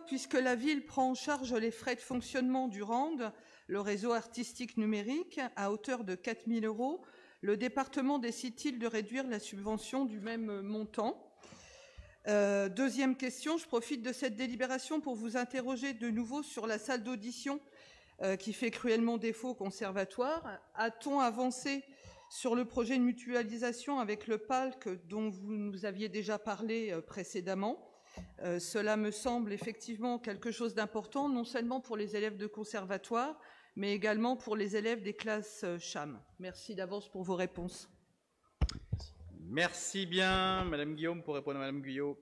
puisque la ville prend en charge les frais de fonctionnement du RAND, le réseau artistique numérique, à hauteur de 4 000 €, le département décide-t-il de réduire la subvention du même montant? Deuxième question, je profite de cette délibération pour vous interroger de nouveau sur la salle d'audition qui fait cruellement défaut au conservatoire. A-t-on avancé sur le projet de mutualisation avec le PALC dont vous nous aviez déjà parlé précédemment? Cela me semble effectivement quelque chose d'important, non seulement pour les élèves de conservatoire, mais également pour les élèves des classes CHAM. Merci d'avance pour vos réponses. Merci bien. Madame Guillaume, pour répondre à Madame Guyot.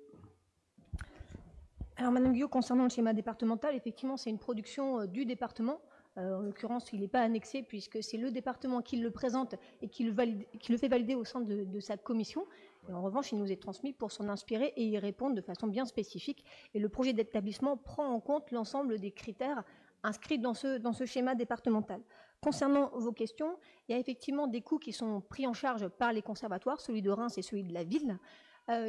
Alors, Madame Guyot, concernant le schéma départemental, effectivement, c'est une production du département. En l'occurrence, il n'est pas annexé puisque c'est le département qui le présente et qui le fait valider au sein de sa commission. Et en revanche, il nous est transmis pour s'en inspirer et y répondre de façon bien spécifique. Et le projet d'établissement prend en compte l'ensemble des critères inscrits dans ce schéma départemental. Concernant vos questions, il y a effectivement des coûts qui sont pris en charge par les conservatoires, celui de Reims et celui de la ville.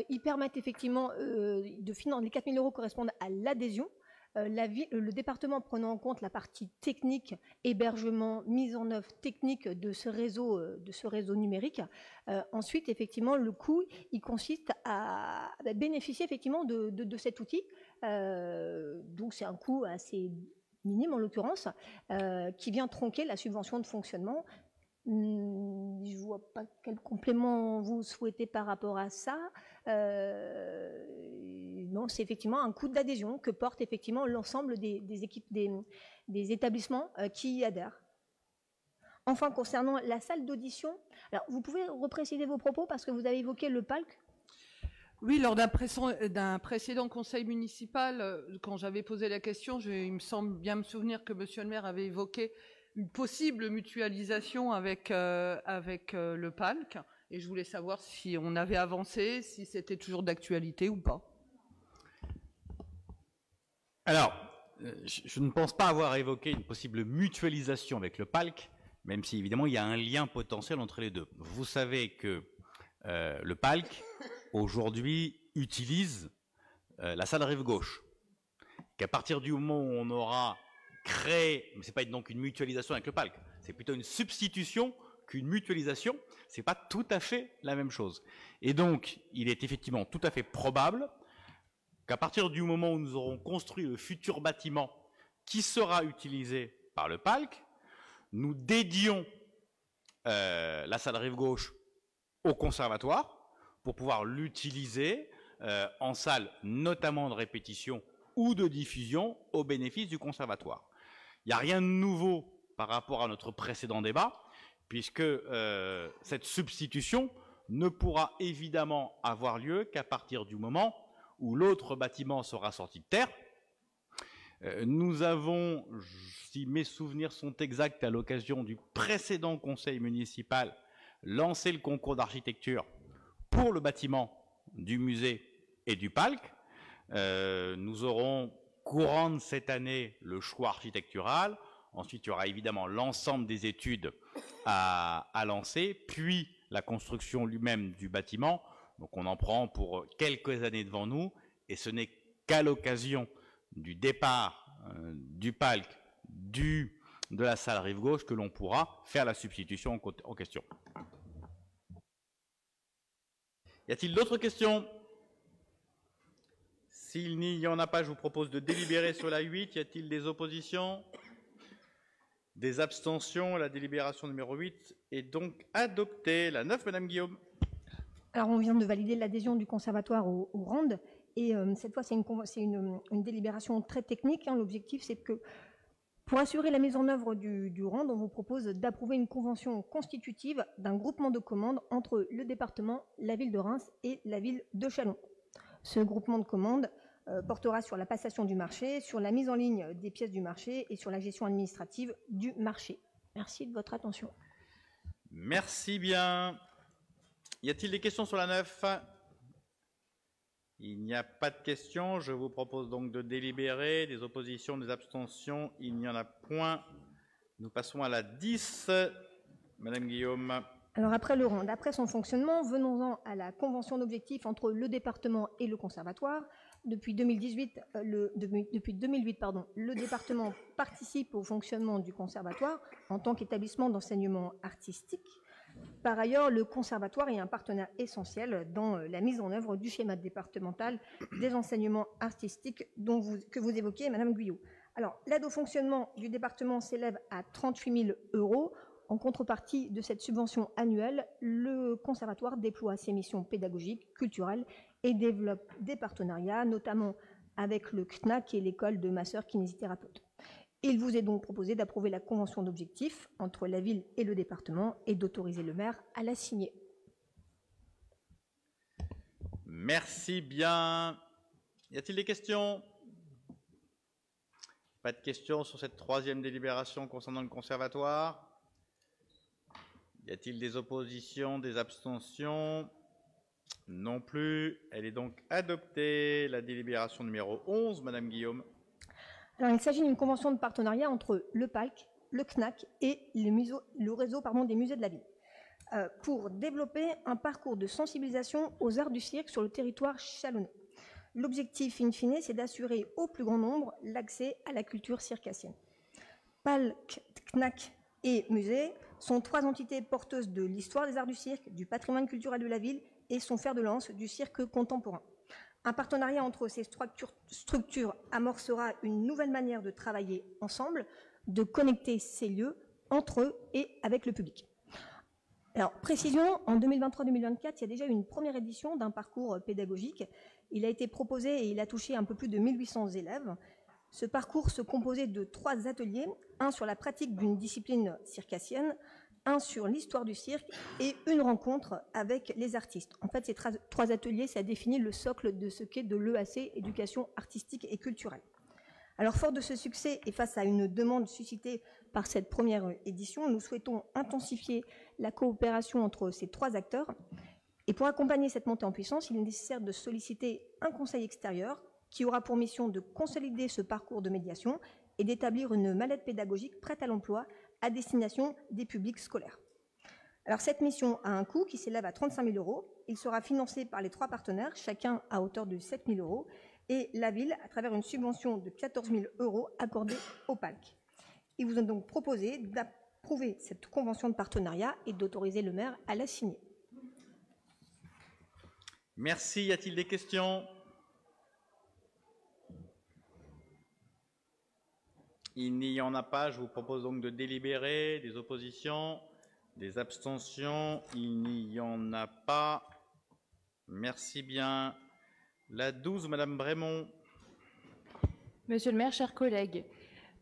Ils permettent effectivement de financer, les 4 000 € correspondent à l'adhésion. Le département prenant en compte la partie technique, hébergement, mise en œuvre technique de ce réseau numérique. Ensuite, effectivement, le coût, il consiste à bénéficier effectivement de cet outil. Donc, c'est un coût assez minime en l'occurrence, qui vient tronquer la subvention de fonctionnement. Je ne vois pas quel complément vous souhaitez par rapport à ça. Non, c'est effectivement un coût d'adhésion que porte effectivement l'ensemble des équipes, des établissements qui y adhèrent. Enfin, concernant la salle d'audition, alors vous pouvez repréciser vos propos parce que vous avez évoqué le PALC. Oui, lors d'un précédent conseil municipal, quand j'avais posé la question, il me semble bien me souvenir que monsieur le maire avait évoqué une possible mutualisation avec le PALC. Et je voulais savoir si on avait avancé, si c'était toujours d'actualité ou pas. Alors, je ne pense pas avoir évoqué une possible mutualisation avec le PALC, même si évidemment il y a un lien potentiel entre les deux. Vous savez que le PALC, aujourd'hui, utilise la salle rive gauche. Qu'à partir du moment où on aura créé, mais ce n'est pas donc une mutualisation avec le PALC, c'est plutôt une substitution qu'une mutualisation, ce n'est pas tout à fait la même chose. Et donc, il est effectivement tout à fait probable qu'à partir du moment où nous aurons construit le futur bâtiment qui sera utilisé par le PALC, nous dédions la salle rive gauche au conservatoire pour pouvoir l'utiliser en salle notamment de répétition ou de diffusion au bénéfice du conservatoire. Il n'y a rien de nouveau par rapport à notre précédent débat, puisque cette substitution ne pourra évidemment avoir lieu qu'à partir du moment où l'autre bâtiment sera sorti de terre. Nous avons, si mes souvenirs sont exacts, à l'occasion du précédent conseil municipal, lancé le concours d'architecture pour le bâtiment du musée et du PALC. Nous aurons courant de cette année le choix architectural. Ensuite, il y aura évidemment l'ensemble des études à lancer, puis la construction lui-même du bâtiment. Donc on en prend pour quelques années devant nous, et ce n'est qu'à l'occasion du départ du PALC, de la salle rive gauche, que l'on pourra faire la substitution en question. Y a-t-il d'autres questions? S'il n'y en a pas, je vous propose de délibérer sur la 8. Y a-t-il des oppositions? Des abstentions? La délibération numéro 8 est donc adoptée. La 9, Madame Guillaume. Alors, on vient de valider l'adhésion du conservatoire au RAND, et cette fois, c'est une délibération très technique. Hein. L'objectif, c'est que pour assurer la mise en œuvre du RAND, on vous propose d'approuver une convention constitutive d'un groupement de commandes entre le département, la ville de Reims et la ville de Châlons. Ce groupement de commandes portera sur la passation du marché, sur la mise en ligne des pièces du marché et sur la gestion administrative du marché. Merci de votre attention. Merci bien. Y a-t-il des questions sur la 9? Il n'y a pas de questions. Je vous propose donc de délibérer. Des oppositions, des abstentions, il n'y en a point. Nous passons à la 10. Madame Guillaume. Alors après le RAND, après son fonctionnement, venons-en à la convention d'objectifs entre le département et le conservatoire. Depuis 2008, le département participe au fonctionnement du conservatoire en tant qu'établissement d'enseignement artistique. Par ailleurs, le conservatoire est un partenaire essentiel dans la mise en œuvre du schéma départemental des enseignements artistiques que vous évoquiez, Madame Guyot. Alors, l'aide au fonctionnement du département s'élève à 38 000 €. En contrepartie de cette subvention annuelle, le conservatoire déploie ses missions pédagogiques, culturelles et développe des partenariats, notamment avec le CNAC et l'école de masseurs kinésithérapeutes. Il vous est donc proposé d'approuver la convention d'objectifs entre la ville et le département et d'autoriser le maire à la signer. Merci bien. Y a-t-il des questions? Pas de questions sur cette troisième délibération concernant le conservatoire. Y a-t-il des oppositions, des abstentions? Non plus. Elle est donc adoptée. La délibération numéro 11, Madame Guillaume. Alors, il s'agit d'une convention de partenariat entre le PALC, le CNAC et le réseau des musées de la ville pour développer un parcours de sensibilisation aux arts du cirque sur le territoire chalonnais. L'objectif, in fine, c'est d'assurer au plus grand nombre l'accès à la culture circassienne. PALC, CNAC et musée sont trois entités porteuses de l'histoire des arts du cirque, du patrimoine culturel de la ville et sont fer de lance du cirque contemporain. Un partenariat entre ces structures amorcera une nouvelle manière de travailler ensemble, de connecter ces lieux entre eux et avec le public. Alors, précision, en 2023-2024, il y a déjà eu une première édition d'un parcours pédagogique. Il a été proposé et il a touché un peu plus de 1800 élèves. Ce parcours se composait de 3 ateliers, un sur la pratique d'une discipline circassienne, un sur l'histoire du cirque et une rencontre avec les artistes. En fait, ces 3 ateliers, ça définit le socle de ce qu'est de l'EAC, éducation artistique et culturelle. Alors, fort de ce succès et face à une demande suscitée par cette première édition, nous souhaitons intensifier la coopération entre ces 3 acteurs. Et pour accompagner cette montée en puissance, il est nécessaire de solliciter un conseil extérieur qui aura pour mission de consolider ce parcours de médiation et d'établir une mallette pédagogique prête à l'emploi à destination des publics scolaires. Alors, cette mission a un coût qui s'élève à 35 000 €. Il sera financé par les 3 partenaires, chacun à hauteur de 7 000 €, et la ville à travers une subvention de 14 000 € accordée au PALC. Il vous est donc proposé d'approuver cette convention de partenariat et d'autoriser le maire à la signer. Merci. Y a-t-il des questions? Il n'y en a pas. Je vous propose donc de délibérer. Des oppositions, des abstentions. Il n'y en a pas. Merci bien. La 12, Madame Brémond. Monsieur le maire, chers collègues,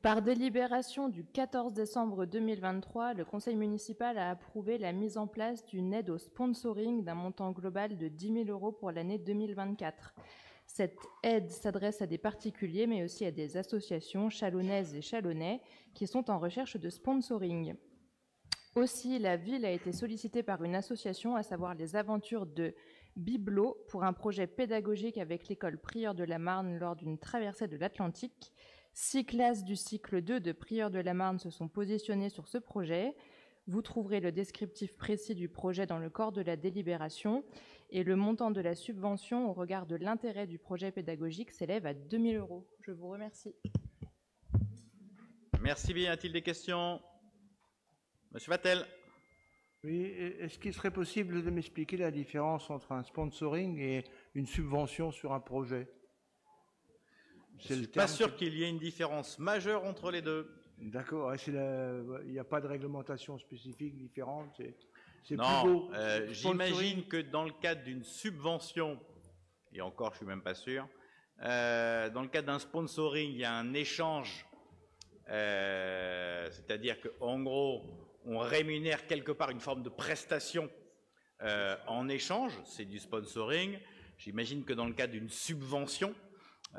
par délibération du 14 décembre 2023, le conseil municipal a approuvé la mise en place d'une aide au sponsoring d'un montant global de 10 000 € pour l'année 2024. Cette aide s'adresse à des particuliers, mais aussi à des associations chalonnaises et chalonnais qui sont en recherche de sponsoring. Aussi, la ville a été sollicitée par une association, à savoir les Aventures de Bibelot, pour un projet pédagogique avec l'école Prieur de la Marne lors d'une traversée de l'Atlantique. 6 classes du cycle 2 de Prieur de la Marne se sont positionnées sur ce projet. Vous trouverez le descriptif précis du projet dans le corps de la délibération et le montant de la subvention au regard de l'intérêt du projet pédagogique s'élève à 2 000 €. Je vous remercie. Merci bien. Y a-t-il des questions? Monsieur Vattel. Oui, est-ce qu'il serait possible de m'expliquer la différence entre un sponsoring et une subvention sur un projet? Je ne suis pas sûr qu'il y ait une différence majeure entre les deux. D'accord, il n'y a pas de réglementation spécifique différente. c'est Non, plus beau. j'imagine que dans le cadre d'une subvention, et encore je suis même pas sûr, dans le cadre d'un sponsoring, il y a un échange, c'est-à-dire qu'en gros, on rémunère quelque part une forme de prestation en échange, c'est du sponsoring. J'imagine que dans le cadre d'une subvention,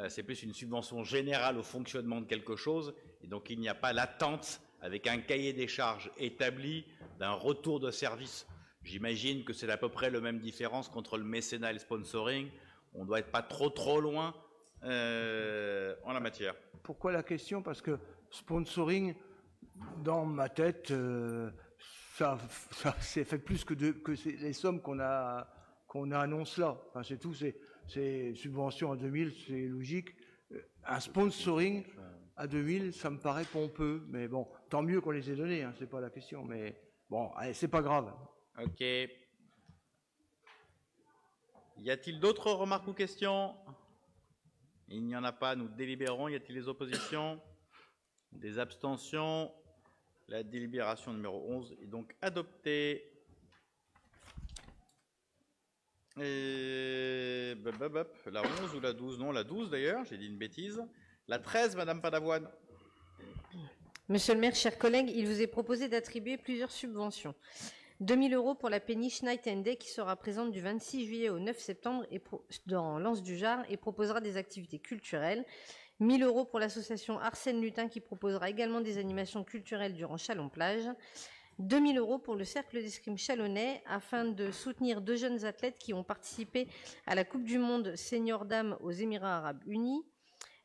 c'est plus une subvention générale au fonctionnement de quelque chose, et donc il n'y a pas l'attente avec un cahier des charges établi d'un retour de service. J'imagine que c'est à peu près la même différence qu'entre le mécénat et le sponsoring. On ne doit être pas trop loin en la matière. Pourquoi la question? Parce que sponsoring, dans ma tête, ça c'est fait plus que les sommes qu'on annonce là. Enfin, c'est tout, c'est subvention à 2000, c'est logique. Un sponsoring à 2000, ça me paraît pompeux, mais bon, tant mieux qu'on les ait donnés, hein, c'est pas la question, mais bon, allez, c'est pas grave. Ok. Y a-t-il d'autres remarques ou questions? Il n'y en a pas, nous délibérons. Y a-t-il des oppositions? Des abstentions? La délibération numéro 11 est donc adoptée. Et... La 11 ou la 12? Non, la 12 d'ailleurs, j'ai dit une bêtise. La 13, Madame Padavoine. Monsieur le maire, chers collègues, il vous est proposé d'attribuer plusieurs subventions. 2 000 € pour la péniche Night and Day qui sera présente du 26 juillet au 9 septembre dans l'Anse du Jard et proposera des activités culturelles. 1 000 € pour l'association Arsène Lutin qui proposera également des animations culturelles durant Chalon-Plage. 2 000 € pour le Cercle d'escrime chalonnais afin de soutenir 2 jeunes athlètes qui ont participé à la Coupe du Monde Senior Dames aux Émirats Arabes Unis.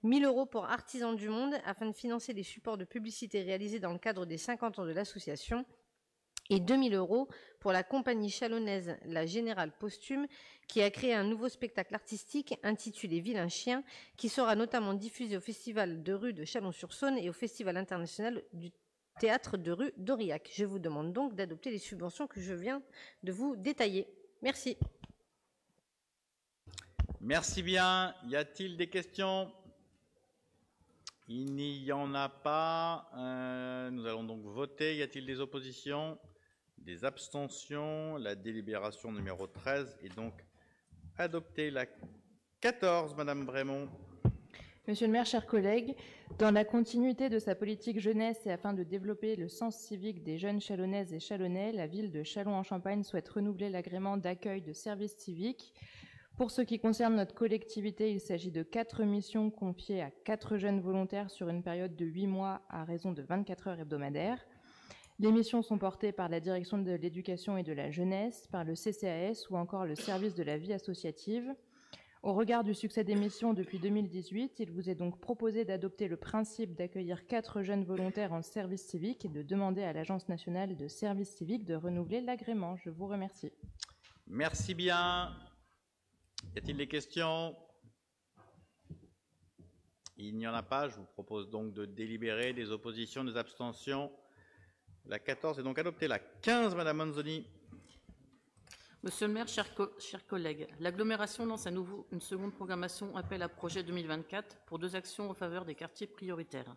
1 000 € pour Artisans du Monde afin de financer les supports de publicité réalisés dans le cadre des 50 ans de l'association. Et 2 000 € pour la compagnie chalonnaise La Générale Posthume qui a créé un nouveau spectacle artistique intitulé Vilain Chien qui sera notamment diffusé au Festival de rue de Chalon-sur-Saône et au Festival international du Théâtre de rue d'Aurillac. Je vous demande donc d'adopter les subventions que je viens de vous détailler. Merci. Merci bien. Y a-t-il des questions? Il n'y en a pas. Nous allons donc voter. Y a-t-il des oppositions? Des abstentions? La délibération numéro 13 est donc adoptée. La 14, Madame Brémond. Monsieur le maire, chers collègues, dans la continuité de sa politique jeunesse et afin de développer le sens civique des jeunes chalonnaises et chalonnais, la ville de Châlons-en-Champagne souhaite renouveler l'agrément d'accueil de services civiques. Pour ce qui concerne notre collectivité, il s'agit de 4 missions confiées à 4 jeunes volontaires sur une période de 8 mois à raison de 24 heures hebdomadaires. Les missions sont portées par la Direction de l'éducation et de la jeunesse, par le CCAS ou encore le service de la vie associative. Au regard du succès des missions depuis 2018, il vous est donc proposé d'adopter le principe d'accueillir 4 jeunes volontaires en service civique et de demander à l'Agence nationale de service civique de renouveler l'agrément. Je vous remercie. Merci bien. Y a-t-il des questions? Il n'y en a pas. Je vous propose donc de délibérer. Des oppositions, des abstentions. La 14 est donc adoptée. La 15, Madame Manzoni. Monsieur le maire, chers collègues, l'agglomération lance à nouveau une seconde programmation appel à projet 2024 pour 2 actions en faveur des quartiers prioritaires.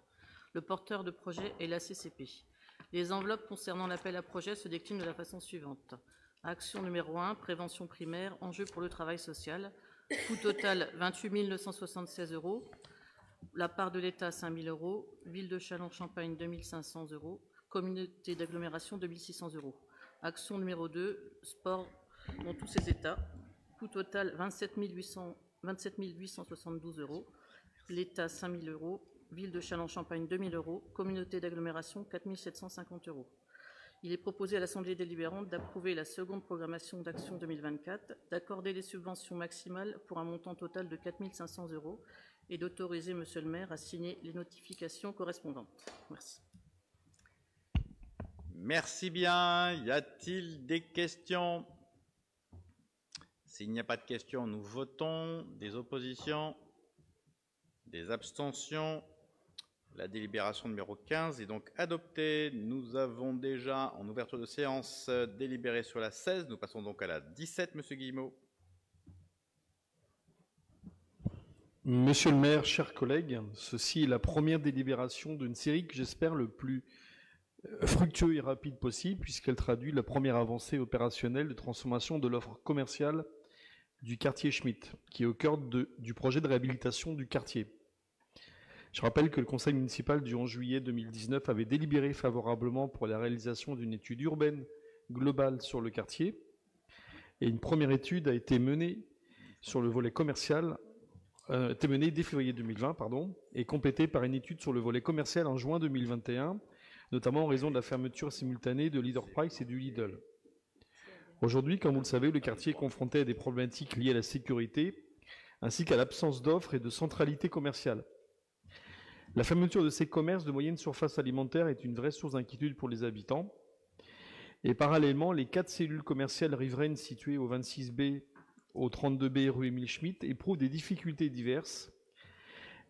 Le porteur de projet est la CCP. Les enveloppes concernant l'appel à projet se déclinent de la façon suivante. Action numéro 1, prévention primaire, enjeu pour le travail social. Coût total 28 976 €. La part de l'État 5 000 €. Ville de Châlons-Champagne 2 500 €. Communauté d'agglomération 2 600 €. Action numéro 2, sport dans tous ses états. Coût total 27 872 €. L'État 5 000 €. Ville de Châlons-Champagne 2 000 €. Communauté d'agglomération 4 750 €. Il est proposé à l'Assemblée délibérante d'approuver la seconde programmation d'action 2024, d'accorder les subventions maximales pour un montant total de 4 500 € et d'autoriser Monsieur le maire à signer les notifications correspondantes. Merci. Merci bien. Y a-t-il des questions? S'il n'y a pas de questions, nous votons. Des oppositions? Des abstentions? La délibération numéro 15 est donc adoptée. Nous avons déjà, en ouverture de séance, délibéré sur la 16. Nous passons donc à la 17, Monsieur Guillemot. Monsieur le maire, chers collègues, ceci est la première délibération d'une série que j'espère le plus fructueux et rapide possible, puisqu'elle traduit la première avancée opérationnelle de transformation de l'offre commerciale du quartier Schmitt, qui est au cœur du projet de réhabilitation du quartier. Je rappelle que le conseil municipal du 11 juillet 2019 avait délibéré favorablement pour la réalisation d'une étude urbaine globale sur le quartier, et une première étude a été menée sur le volet commercial, été menée dès février 2020, et complétée par une étude sur le volet commercial en juin 2021, notamment en raison de la fermeture simultanée de Leader Price et du Lidl. Aujourd'hui, comme vous le savez, le quartier est confronté à des problématiques liées à la sécurité, ainsi qu'à l'absence d'offres et de centralité commerciale. La fermeture de ces commerces de moyenne surface alimentaire est une vraie source d'inquiétude pour les habitants. Et parallèlement, les 4 cellules commerciales riveraines situées au 26B, au 32B rue Émile Schmitt éprouvent des difficultés diverses.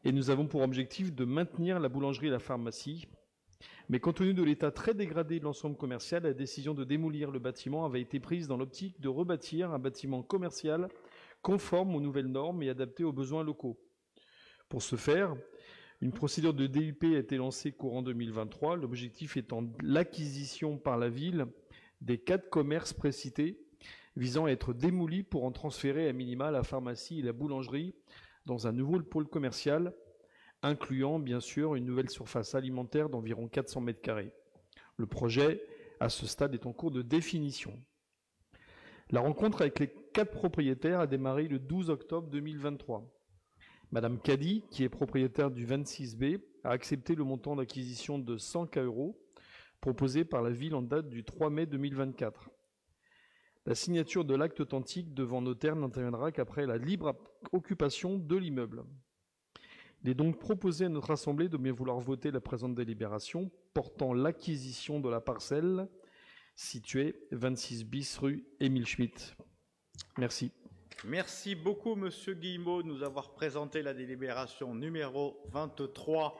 Et nous avons pour objectif de maintenir la boulangerie et la pharmacie. Mais compte tenu de l'état très dégradé de l'ensemble commercial, la décision de démolir le bâtiment avait été prise dans l'optique de rebâtir un bâtiment commercial conforme aux nouvelles normes et adapté aux besoins locaux. Pour ce faire, une procédure de DUP a été lancée courant 2023, l'objectif étant l'acquisition par la ville des 4 commerces précités, visant à être démolis pour en transférer à minima la pharmacie et la boulangerie dans un nouveau pôle commercial, incluant bien sûr une nouvelle surface alimentaire d'environ 400 m². Le projet, à ce stade, est en cours de définition. La rencontre avec les 4 propriétaires a démarré le 12 octobre 2023. Madame Caddy, qui est propriétaire du 26B, a accepté le montant d'acquisition de 100 K € proposé par la ville en date du 3 mai 2024. La signature de l'acte authentique devant notaire n'interviendra qu'après la libre occupation de l'immeuble. Il est donc proposé à notre Assemblée de bien vouloir voter la présente délibération portant l'acquisition de la parcelle située 26 bis rue Émile Schmitt. Merci. Merci beaucoup, Monsieur Guillemot, de nous avoir présenté la délibération numéro 23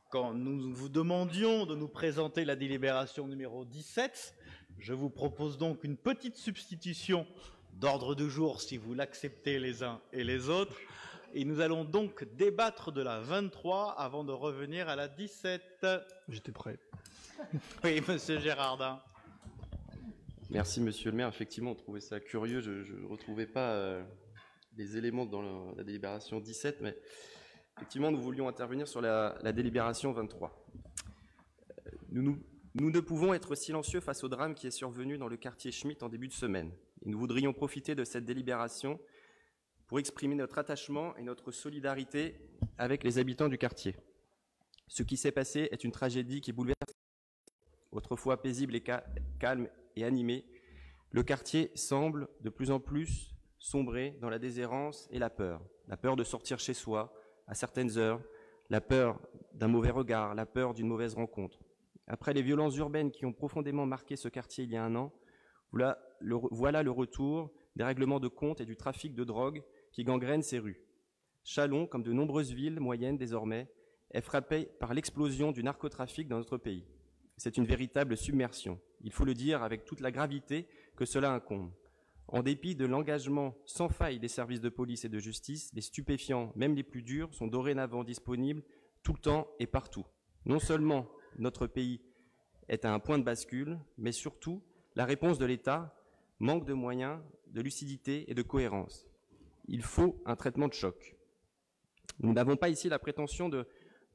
quand nous vous demandions de nous présenter la délibération numéro 17. Je vous propose donc une petite substitution d'ordre du jour, si vous l'acceptez les uns et les autres. Et nous allons donc débattre de la 23 avant de revenir à la 17. J'étais prêt. Oui, Monsieur Gérardin. Merci, Monsieur le maire. Effectivement, on trouvait ça curieux. Je ne retrouvais pas les éléments dans la délibération 17, mais effectivement, nous voulions intervenir sur la délibération 23. Nous ne pouvons être silencieux face au drame qui est survenu dans le quartier Schmitt en début de semaine. Et nous voudrions profiter de cette délibération pour exprimer notre attachement et notre solidarité avec les habitants du quartier. Ce qui s'est passé est une tragédie qui bouleverse. Autrefois paisible et calme et animé, le quartier semble de plus en plus sombrer dans la déshérence et la peur. La peur de sortir chez soi à certaines heures, la peur d'un mauvais regard, la peur d'une mauvaise rencontre. Après les violences urbaines qui ont profondément marqué ce quartier il y a un an, voilà le retour des règlements de compte et du trafic de drogue qui gangrène ces rues. Châlons, comme de nombreuses villes moyennes désormais, est frappée par l'explosion du narcotrafic dans notre pays. C'est une véritable submersion. Il faut le dire avec toute la gravité que cela incombe. En dépit de l'engagement sans faille des services de police et de justice, les stupéfiants, même les plus durs, sont dorénavant disponibles tout le temps et partout. Non seulement notre pays est à un point de bascule, mais surtout, la réponse de l'État manque de moyens, de lucidité et de cohérence. Il faut un traitement de choc. Nous n'avons pas ici la prétention de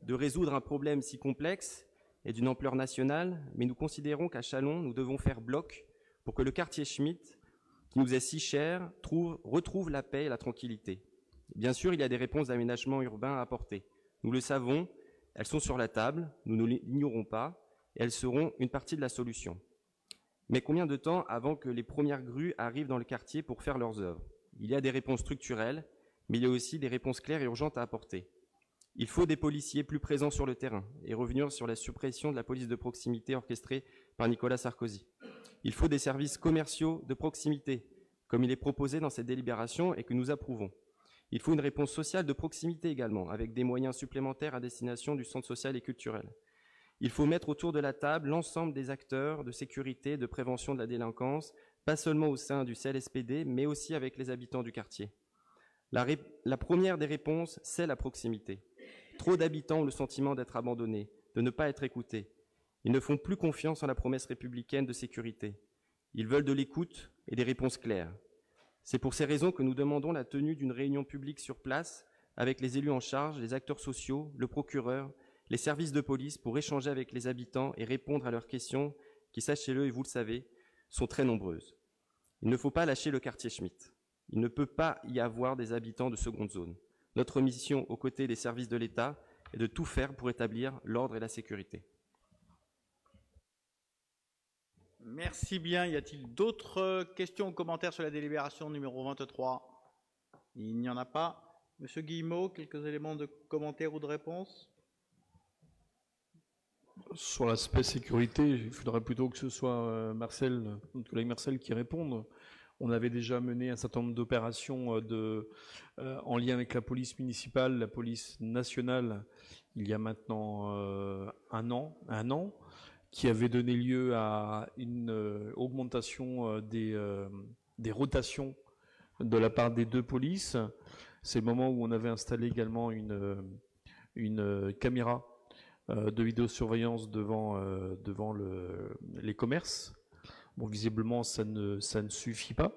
résoudre un problème si complexe et d'une ampleur nationale, mais nous considérons qu'à Châlons, nous devons faire bloc pour que le quartier Schmitt, qui nous est si cher, retrouve la paix et la tranquillité. Bien sûr, il y a des réponses d'aménagement urbain à apporter. Nous le savons, elles sont sur la table, nous ne l'ignorons pas, et elles seront une partie de la solution. Mais combien de temps avant que les premières grues arrivent dans le quartier pour faire leurs œuvres? Il y a des réponses structurelles, mais il y a aussi des réponses claires et urgentes à apporter. Il faut des policiers plus présents sur le terrain et revenir sur la suppression de la police de proximité orchestrée par Nicolas Sarkozy. Il faut des services commerciaux de proximité, comme il est proposé dans cette délibération et que nous approuvons. Il faut une réponse sociale de proximité également, avec des moyens supplémentaires à destination du centre social et culturel. Il faut mettre autour de la table l'ensemble des acteurs de sécurité, de prévention de la délinquance, pas seulement au sein du CLSPD, mais aussi avec les habitants du quartier. La première des réponses, c'est la proximité. Trop d'habitants ont le sentiment d'être abandonnés, de ne pas être écoutés. Ils ne font plus confiance en la promesse républicaine de sécurité. Ils veulent de l'écoute et des réponses claires. C'est pour ces raisons que nous demandons la tenue d'une réunion publique sur place avec les élus en charge, les acteurs sociaux, le procureur, les services de police pour échanger avec les habitants et répondre à leurs questions qui, sachez-le et vous le savez, sont très nombreuses. Il ne faut pas lâcher le quartier Schmitt. Il ne peut pas y avoir des habitants de seconde zone. Notre mission aux côtés des services de l'État est de tout faire pour établir l'ordre et la sécurité. Merci bien. Y a-t-il d'autres questions ou commentaires sur la délibération numéro 23? Il n'y en a pas. Monsieur Guillemot, quelques éléments de commentaire ou de réponse? Sur l'aspect sécurité, il faudrait plutôt que ce soit Marcel, notre collègue Marcel, qui réponde. On avait déjà mené un certain nombre d'opérations en lien avec la police municipale, la police nationale, il y a maintenant un an, qui avait donné lieu à une augmentation des rotations de la part des deux polices. C'est le moment où on avait installé également une caméra de vidéosurveillance devant les commerces. Bon, visiblement, ça ne suffit pas,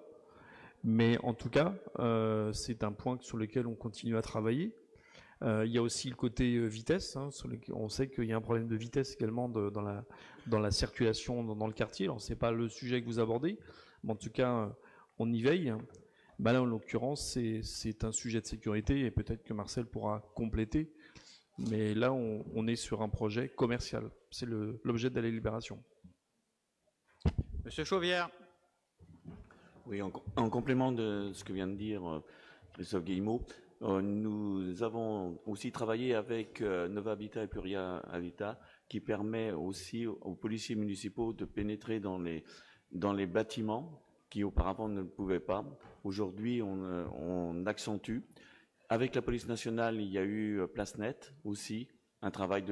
mais en tout cas, c'est un point sur lequel on continue à travailler. Il y a aussi le côté vitesse, hein, on sait qu'il y a un problème de vitesse également dans la circulation dans le quartier. Alors, c'est pas le sujet que vous abordez, mais en tout cas, on y veille. Ben là, en l'occurrence, c'est un sujet de sécurité, et peut-être que Marcel pourra compléter. Mais là, on est sur un projet commercial. C'est l'objet de la délibération. Monsieur Chauvière. Oui, en complément de ce que vient de dire Christophe Guillemot, nous avons aussi travaillé avec Nova Habitat et Pluria Habitat, qui permet aussi aux policiers municipaux de pénétrer dans les bâtiments qui auparavant ne le pouvaient pas. Aujourd'hui, on accentue. Avec la police nationale, il y a eu PlaceNet aussi, un travail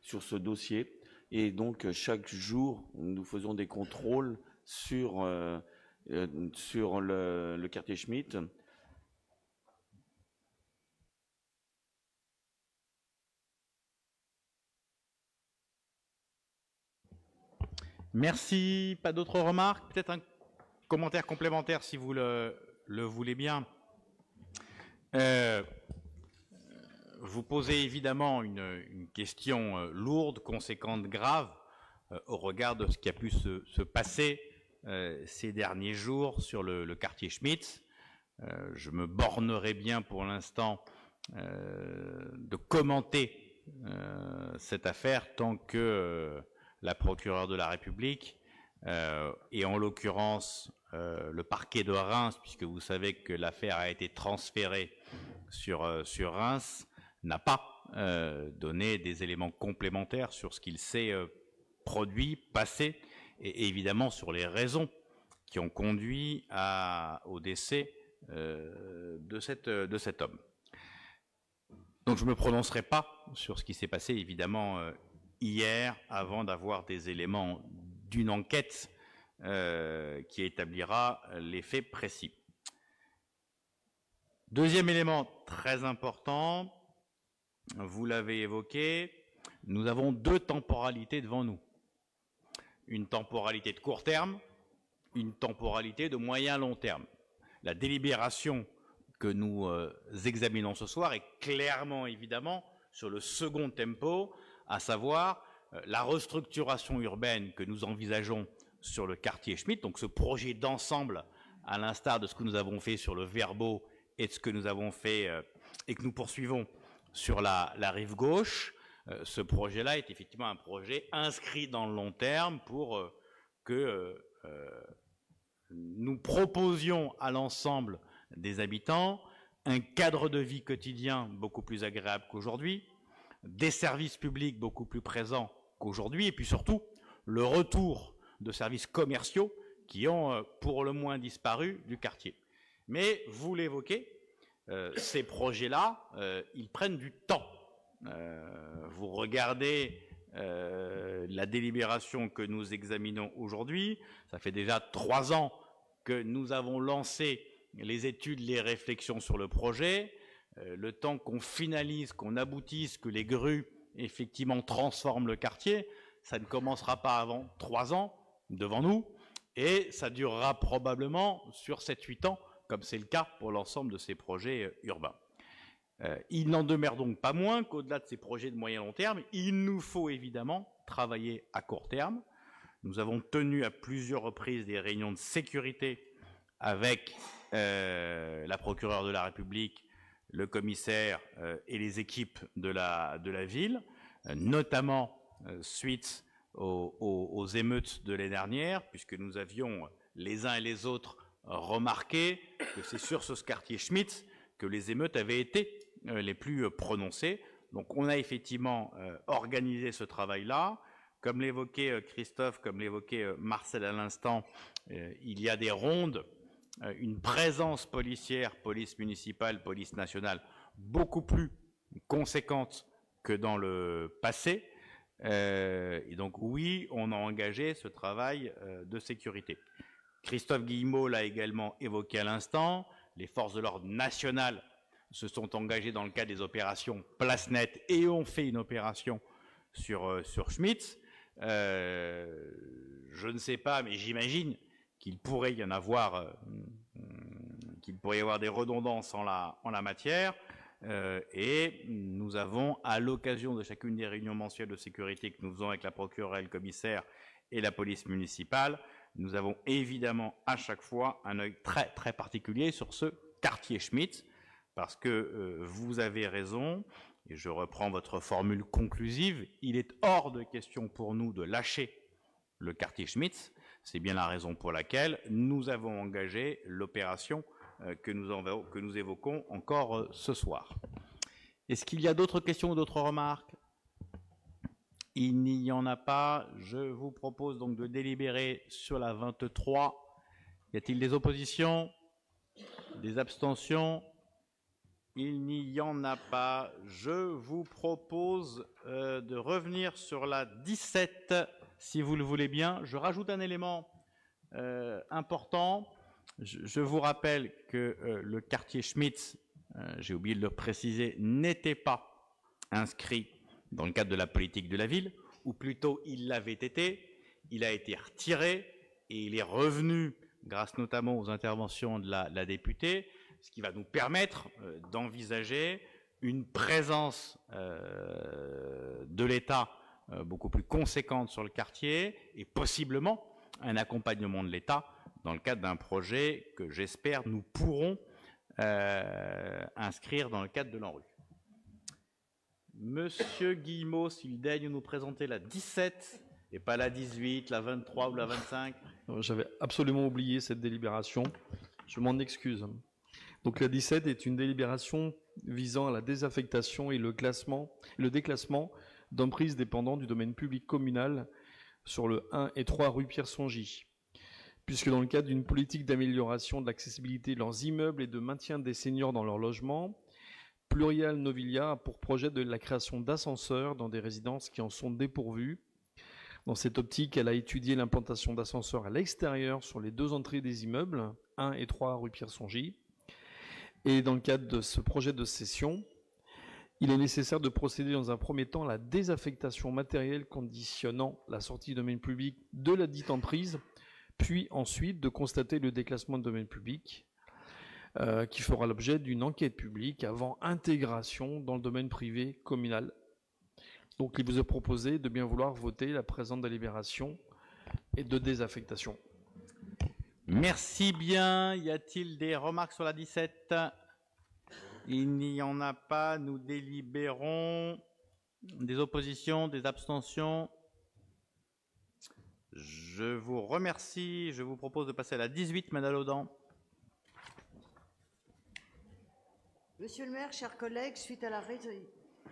sur ce dossier. Et donc, chaque jour, nous faisons des contrôles sur le quartier Schmitt. Merci. Pas d'autres remarques? Peut-être un commentaire complémentaire si vous le voulez bien. Vous posez évidemment une question lourde, conséquente, grave, au regard de ce qui a pu se passer ces derniers jours sur le quartier Schmitt. Je me bornerai bien pour l'instant de commenter cette affaire tant que la procureure de la République et en l'occurrence le parquet de Reims, puisque vous savez que l'affaire a été transférée sur Reims, n'a pas donné des éléments complémentaires sur ce qu'il s'est produit, passé, et évidemment sur les raisons qui ont conduit au décès de cet homme. Donc je ne me prononcerai pas sur ce qui s'est passé évidemment hier, avant d'avoir des éléments d'une enquête qui établira les faits précis. Deuxième élément très important, vous l'avez évoqué, nous avons deux temporalités devant nous. Une temporalité de court terme, une temporalité de moyen-long terme. La délibération que nous examinons ce soir est clairement, évidemment, sur le second tempo, à savoir la restructuration urbaine que nous envisageons sur le quartier Schmitt, donc ce projet d'ensemble, à l'instar de ce que nous avons fait sur le Verbeau et de ce que nous avons fait et que nous poursuivons sur la rive gauche. Ce projet-là est effectivement un projet inscrit dans le long terme pour que nous proposions à l'ensemble des habitants un cadre de vie quotidien beaucoup plus agréable qu'aujourd'hui, des services publics beaucoup plus présents qu'aujourd'hui, et puis surtout le retour de services commerciaux qui ont pour le moins disparu du quartier. Mais vous l'évoquez, ces projets-là, ils prennent du temps. Vous regardez la délibération que nous examinons aujourd'hui, ça fait déjà 3 ans que nous avons lancé les études, les réflexions sur le projet. Le temps qu'on finalise, qu'on aboutisse, que les grues effectivement transforment le quartier, ça ne commencera pas avant 3 ans devant nous, et ça durera probablement sur 7-8 ans, comme c'est le cas pour l'ensemble de ces projets urbains. Il n'en demeure donc pas moins qu'au-delà de ces projets de moyen long terme, il nous faut évidemment travailler à court terme. Nous avons tenu à plusieurs reprises des réunions de sécurité avec la procureure de la République, le commissaire et les équipes de la ville, notamment suite aux émeutes de l'année dernière, puisque nous avions les uns et les autres remarqué que c'est sur ce quartier Schmitz que les émeutes avaient été les plus prononcées. Donc on a effectivement organisé ce travail-là. Comme l'évoquait Christophe, comme l'évoquait Marcel à l'instant, il y a des rondes, une présence policière, police municipale, police nationale, beaucoup plus conséquente que dans le passé. Et donc oui, on a engagé ce travail de sécurité. Christophe Guillemot l'a également évoqué à l'instant, les forces de l'ordre nationales se sont engagées dans le cadre des opérations Place Nette et ont fait une opération sur Schmitz. Je ne sais pas, mais j'imagine qu'il pourrait y en avoir, qu'il pourrait y avoir des redondances en la matière. Et nous avons, à l'occasion de chacune des réunions mensuelles de sécurité que nous faisons avec la procureure et le commissaire et la police municipale, nous avons évidemment à chaque fois un œil très très particulier sur ce quartier Schmitz, parce que vous avez raison, et je reprends votre formule conclusive, il est hors de question pour nous de lâcher le quartier Schmitz. C'est bien la raison pour laquelle nous avons engagé l'opération que nous évoquons encore ce soir. Est-ce qu'il y a d'autres questions ou d'autres remarques? Il n'y en a pas. Je vous propose donc de délibérer sur la 23. Y a-t-il des oppositions? Des abstentions? Il n'y en a pas. Je vous propose de revenir sur la 17, si vous le voulez bien. Je rajoute un élément important. Je vous rappelle que le quartier Schmitz, j'ai oublié de le préciser, n'était pas inscrit dans le cadre de la politique de la ville, ou plutôt il l'avait été, il a été retiré et il est revenu grâce notamment aux interventions de la députée, ce qui va nous permettre d'envisager une présence de l'État beaucoup plus conséquente sur le quartier et possiblement un accompagnement de l'État dans le cadre d'un projet que j'espère nous pourrons inscrire dans le cadre de l'ANRU. Monsieur Guillemot, s'il daigne nous présenter la 17 et pas la 18, la 23 ou la 25. J'avais absolument oublié cette délibération. Je m'en excuse. Donc la 17 est une délibération visant à la désaffectation et le déclassement d'emprises dépendant du domaine public communal sur le 1 et 3 rue Pierre-Songy. Puisque dans le cadre d'une politique d'amélioration de l'accessibilité de leurs immeubles et de maintien des seniors dans leur logement, Plurial Novilia a pour projet de la création d'ascenseurs dans des résidences qui en sont dépourvues. Dans cette optique, elle a étudié l'implantation d'ascenseurs à l'extérieur sur les 2 entrées des immeubles, 1 et 3 rue Pierre-Songy. Et dans le cadre de ce projet de cession, il est nécessaire de procéder dans un premier temps à la désaffectation matérielle conditionnant la sortie du domaine public de la dite emprise, puis ensuite de constater le déclassement de domaine public, qui fera l'objet d'une enquête publique avant intégration dans le domaine privé communal. Donc il vous est proposé de bien vouloir voter la présente délibération et de désaffectation. Merci bien. Y a-t-il des remarques sur la 17? Il n'y en a pas. Nous délibérons. Des oppositions, des abstentions? Je vous remercie. Je vous propose de passer à la 18, Madame Laudan. Monsieur le maire, chers collègues, suite à la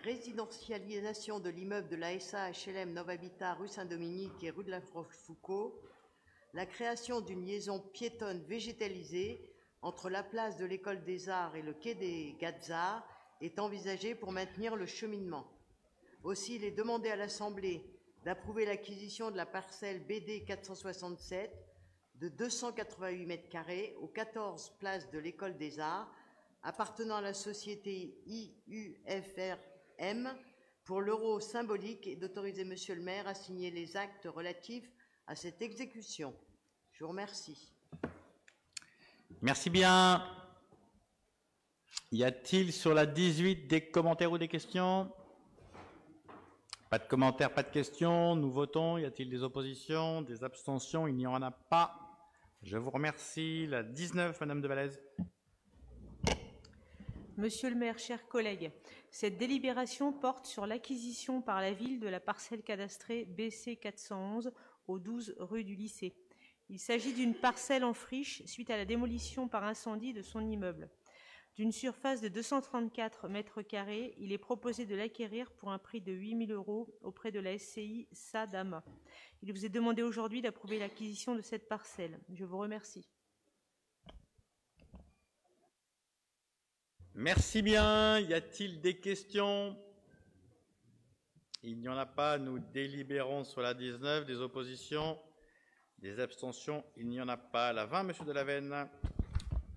résidentialisation de l'immeuble de la SA HLM Novabitat rue Saint-Dominique et rue de la Rochefoucauld, la création d'une liaison piétonne végétalisée entre la place de l'École des Arts et le quai des Gazards est envisagée pour maintenir le cheminement. Aussi, il est demandé à l'Assemblée d'approuver l'acquisition de la parcelle BD 467 de 288 m² aux 14 places de l'École des Arts, appartenant à la société IUFRM, pour l'euro symbolique et d'autoriser Monsieur le maire à signer les actes relatifs à cette exécution. Je vous remercie. Merci bien. Y a-t-il sur la 18 des commentaires ou des questions? Pas de commentaires, pas de questions. Nous votons. Y a-t-il des oppositions, des abstentions? Il n'y en a pas. Je vous remercie. La 19, Madame de Vallès. Monsieur le maire, chers collègues, cette délibération porte sur l'acquisition par la ville de la parcelle cadastrée BC 411 au 12 rue du Lycée. Il s'agit d'une parcelle en friche suite à la démolition par incendie de son immeuble. D'une surface de 234 mètres carrés, il est proposé de l'acquérir pour un prix de 8 000 € auprès de la SCI SADAMA. Il vous est demandé aujourd'hui d'approuver l'acquisition de cette parcelle. Je vous remercie. Merci bien. Y a-t-il des questions? Il n'y en a pas. Nous délibérons sur la 19. Des oppositions, des abstentions? Il n'y en a pas. La 20, Monsieur Delavenne.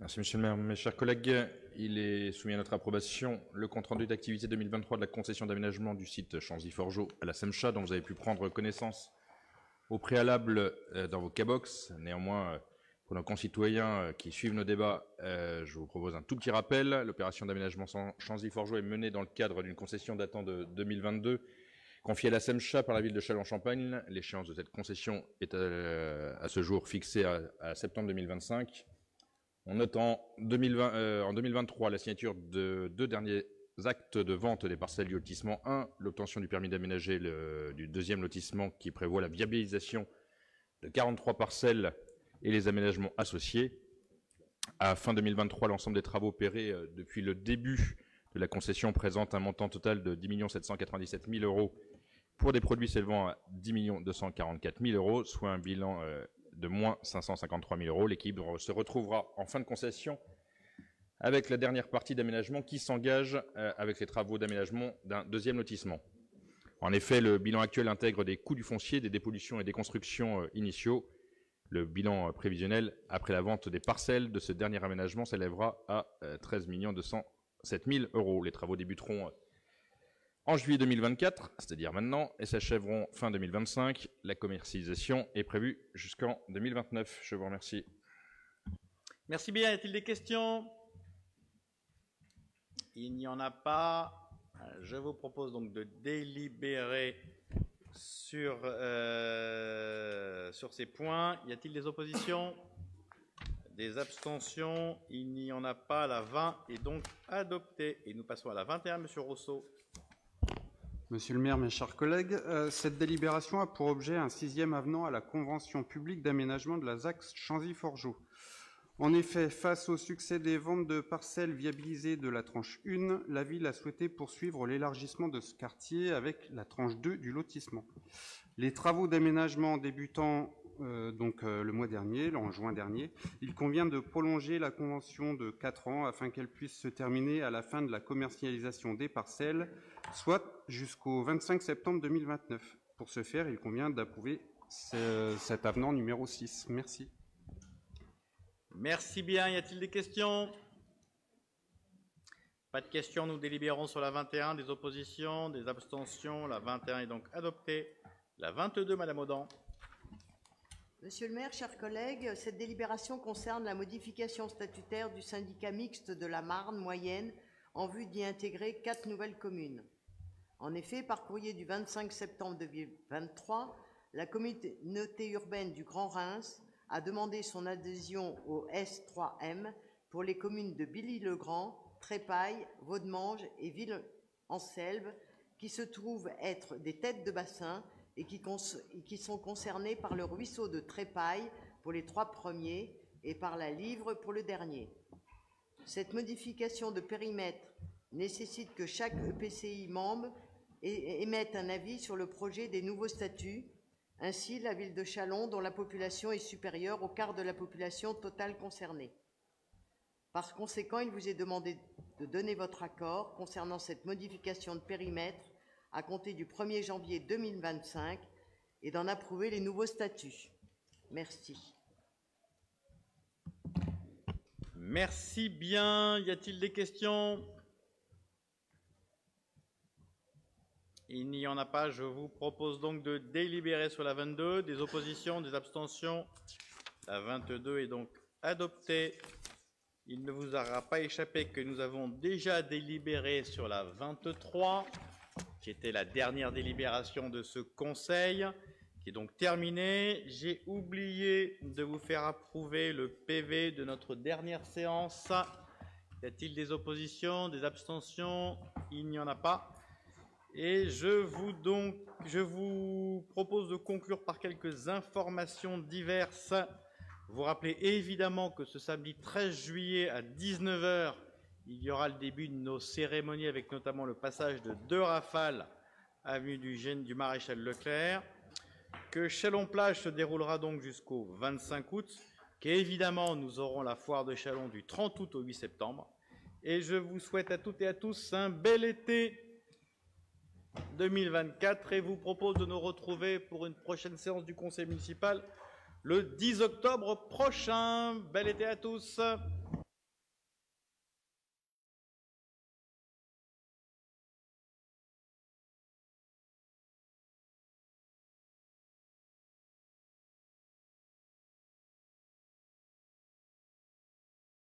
Merci Monsieur le maire. Mes chers collègues, il est soumis à notre approbation le compte-rendu d'activité 2023 de la concession d'aménagement du site Chanzy-Forgeau à la SEMCHA, dont vous avez pu prendre connaissance au préalable dans vos K-Box. Néanmoins, pour nos concitoyens qui suivent nos débats, je vous propose un tout petit rappel. L'opération d'aménagement Chanzy-Forgeau est menée dans le cadre d'une concession datant de 2022, confiée à la SEMCHA par la ville de Châlons-en-Champagne. L'échéance de cette concession est à ce jour fixée à septembre 2025. On note en 2023 la signature de 2 derniers actes de vente des parcelles du lotissement 1, l'obtention du permis d'aménager du deuxième lotissement qui prévoit la viabilisation de 43 parcelles et les aménagements associés. À fin 2023, l'ensemble des travaux opérés depuis le début de la concession présente un montant total de 10 797 000 € pour des produits s'élevant à 10 244 000 €, soit un bilan de moins 553 000 €. L'équilibre se retrouvera en fin de concession avec la dernière partie d'aménagement qui s'engage avec les travaux d'aménagement d'un deuxième lotissement. En effet, le bilan actuel intègre des coûts du foncier, des dépollutions et des constructions initiaux. Le bilan prévisionnel après la vente des parcelles de ce dernier aménagement s'élèvera à 13 207 000 €. Les travaux débuteront en juillet 2024, c'est-à-dire maintenant, et s'achèveront fin 2025. La commercialisation est prévue jusqu'en 2029. Je vous remercie. Merci bien. Y a-t-il des questions? Il n'y en a pas. Je vous propose donc de délibérer sur ces points. Y a-t-il des oppositions? Des abstentions? Il n'y en a pas. La 20 est donc adoptée. Et nous passons à la 21, Monsieur Rousseau. Monsieur le maire, mes chers collègues, cette délibération a pour objet un 6e avenant à la convention publique d'aménagement de la ZAC Chanzy-Forgeau. En effet, face au succès des ventes de parcelles viabilisées de la tranche 1, la ville a souhaité poursuivre l'élargissement de ce quartier avec la tranche 2 du lotissement. Les travaux d'aménagement débutant le mois dernier, en juin dernier, il convient de prolonger la convention de 4 ans afin qu'elle puisse se terminer à la fin de la commercialisation des parcelles, soit jusqu'au 25 septembre 2029. Pour ce faire, il convient d'approuver cet avenant numéro 6. Merci. Merci bien. Y a-t-il des questions? Pas de questions. Nous délibérons sur la 21. Des oppositions, des abstentions. La 21 est donc adoptée. La 22, Madame Audin. Monsieur le maire, chers collègues, cette délibération concerne la modification statutaire du syndicat mixte de la Marne moyenne en vue d'y intégrer 4 nouvelles communes. En effet, par courrier du 25 septembre 2023, la communauté urbaine du Grand Reims a demandé son adhésion au S3M pour les communes de Billy-le-Grand, Trépaille, Vaudemange et Ville-en-Selve, qui se trouvent être des têtes de bassin et qui sont concernés par le ruisseau de Trépaille pour les 3 premiers et par la Livre pour le dernier. Cette modification de périmètre nécessite que chaque EPCI membre émette un avis sur le projet des nouveaux statuts. Ainsi, la ville de Châlons, dont la population est supérieure au quart de la population totale concernée. Par conséquent, il vous est demandé de donner votre accord concernant cette modification de périmètre à compter du 1er janvier 2025 et d'en approuver les nouveaux statuts. Merci. Merci bien. Y a-t-il des questions? Il n'y en a pas. Je vous propose donc de délibérer sur la 22. Des oppositions, des abstentions. La 22 est donc adoptée. Il ne vous aura pas échappé que nous avons déjà délibéré sur la 23, qui était la dernière délibération de ce Conseil, qui est donc terminée. J'ai oublié de vous faire approuver le PV de notre dernière séance. Y a-t-il des oppositions, des abstentions? Il n'y en a pas. Et je vous propose de conclure par quelques informations diverses. Vous rappelez évidemment que ce samedi 13 juillet à 19 h, il y aura le début de nos cérémonies avec notamment le passage de 2 rafales avenue du Maréchal Leclerc, que Châlons-Plage se déroulera donc jusqu'au 25 août, qu'évidemment nous aurons la foire de Châlons du 30 août au 8 septembre. Et je vous souhaite à toutes et à tous un bel été 2024 et vous propose de nous retrouver pour une prochaine séance du Conseil municipal le 10 octobre prochain. Bel été à tous.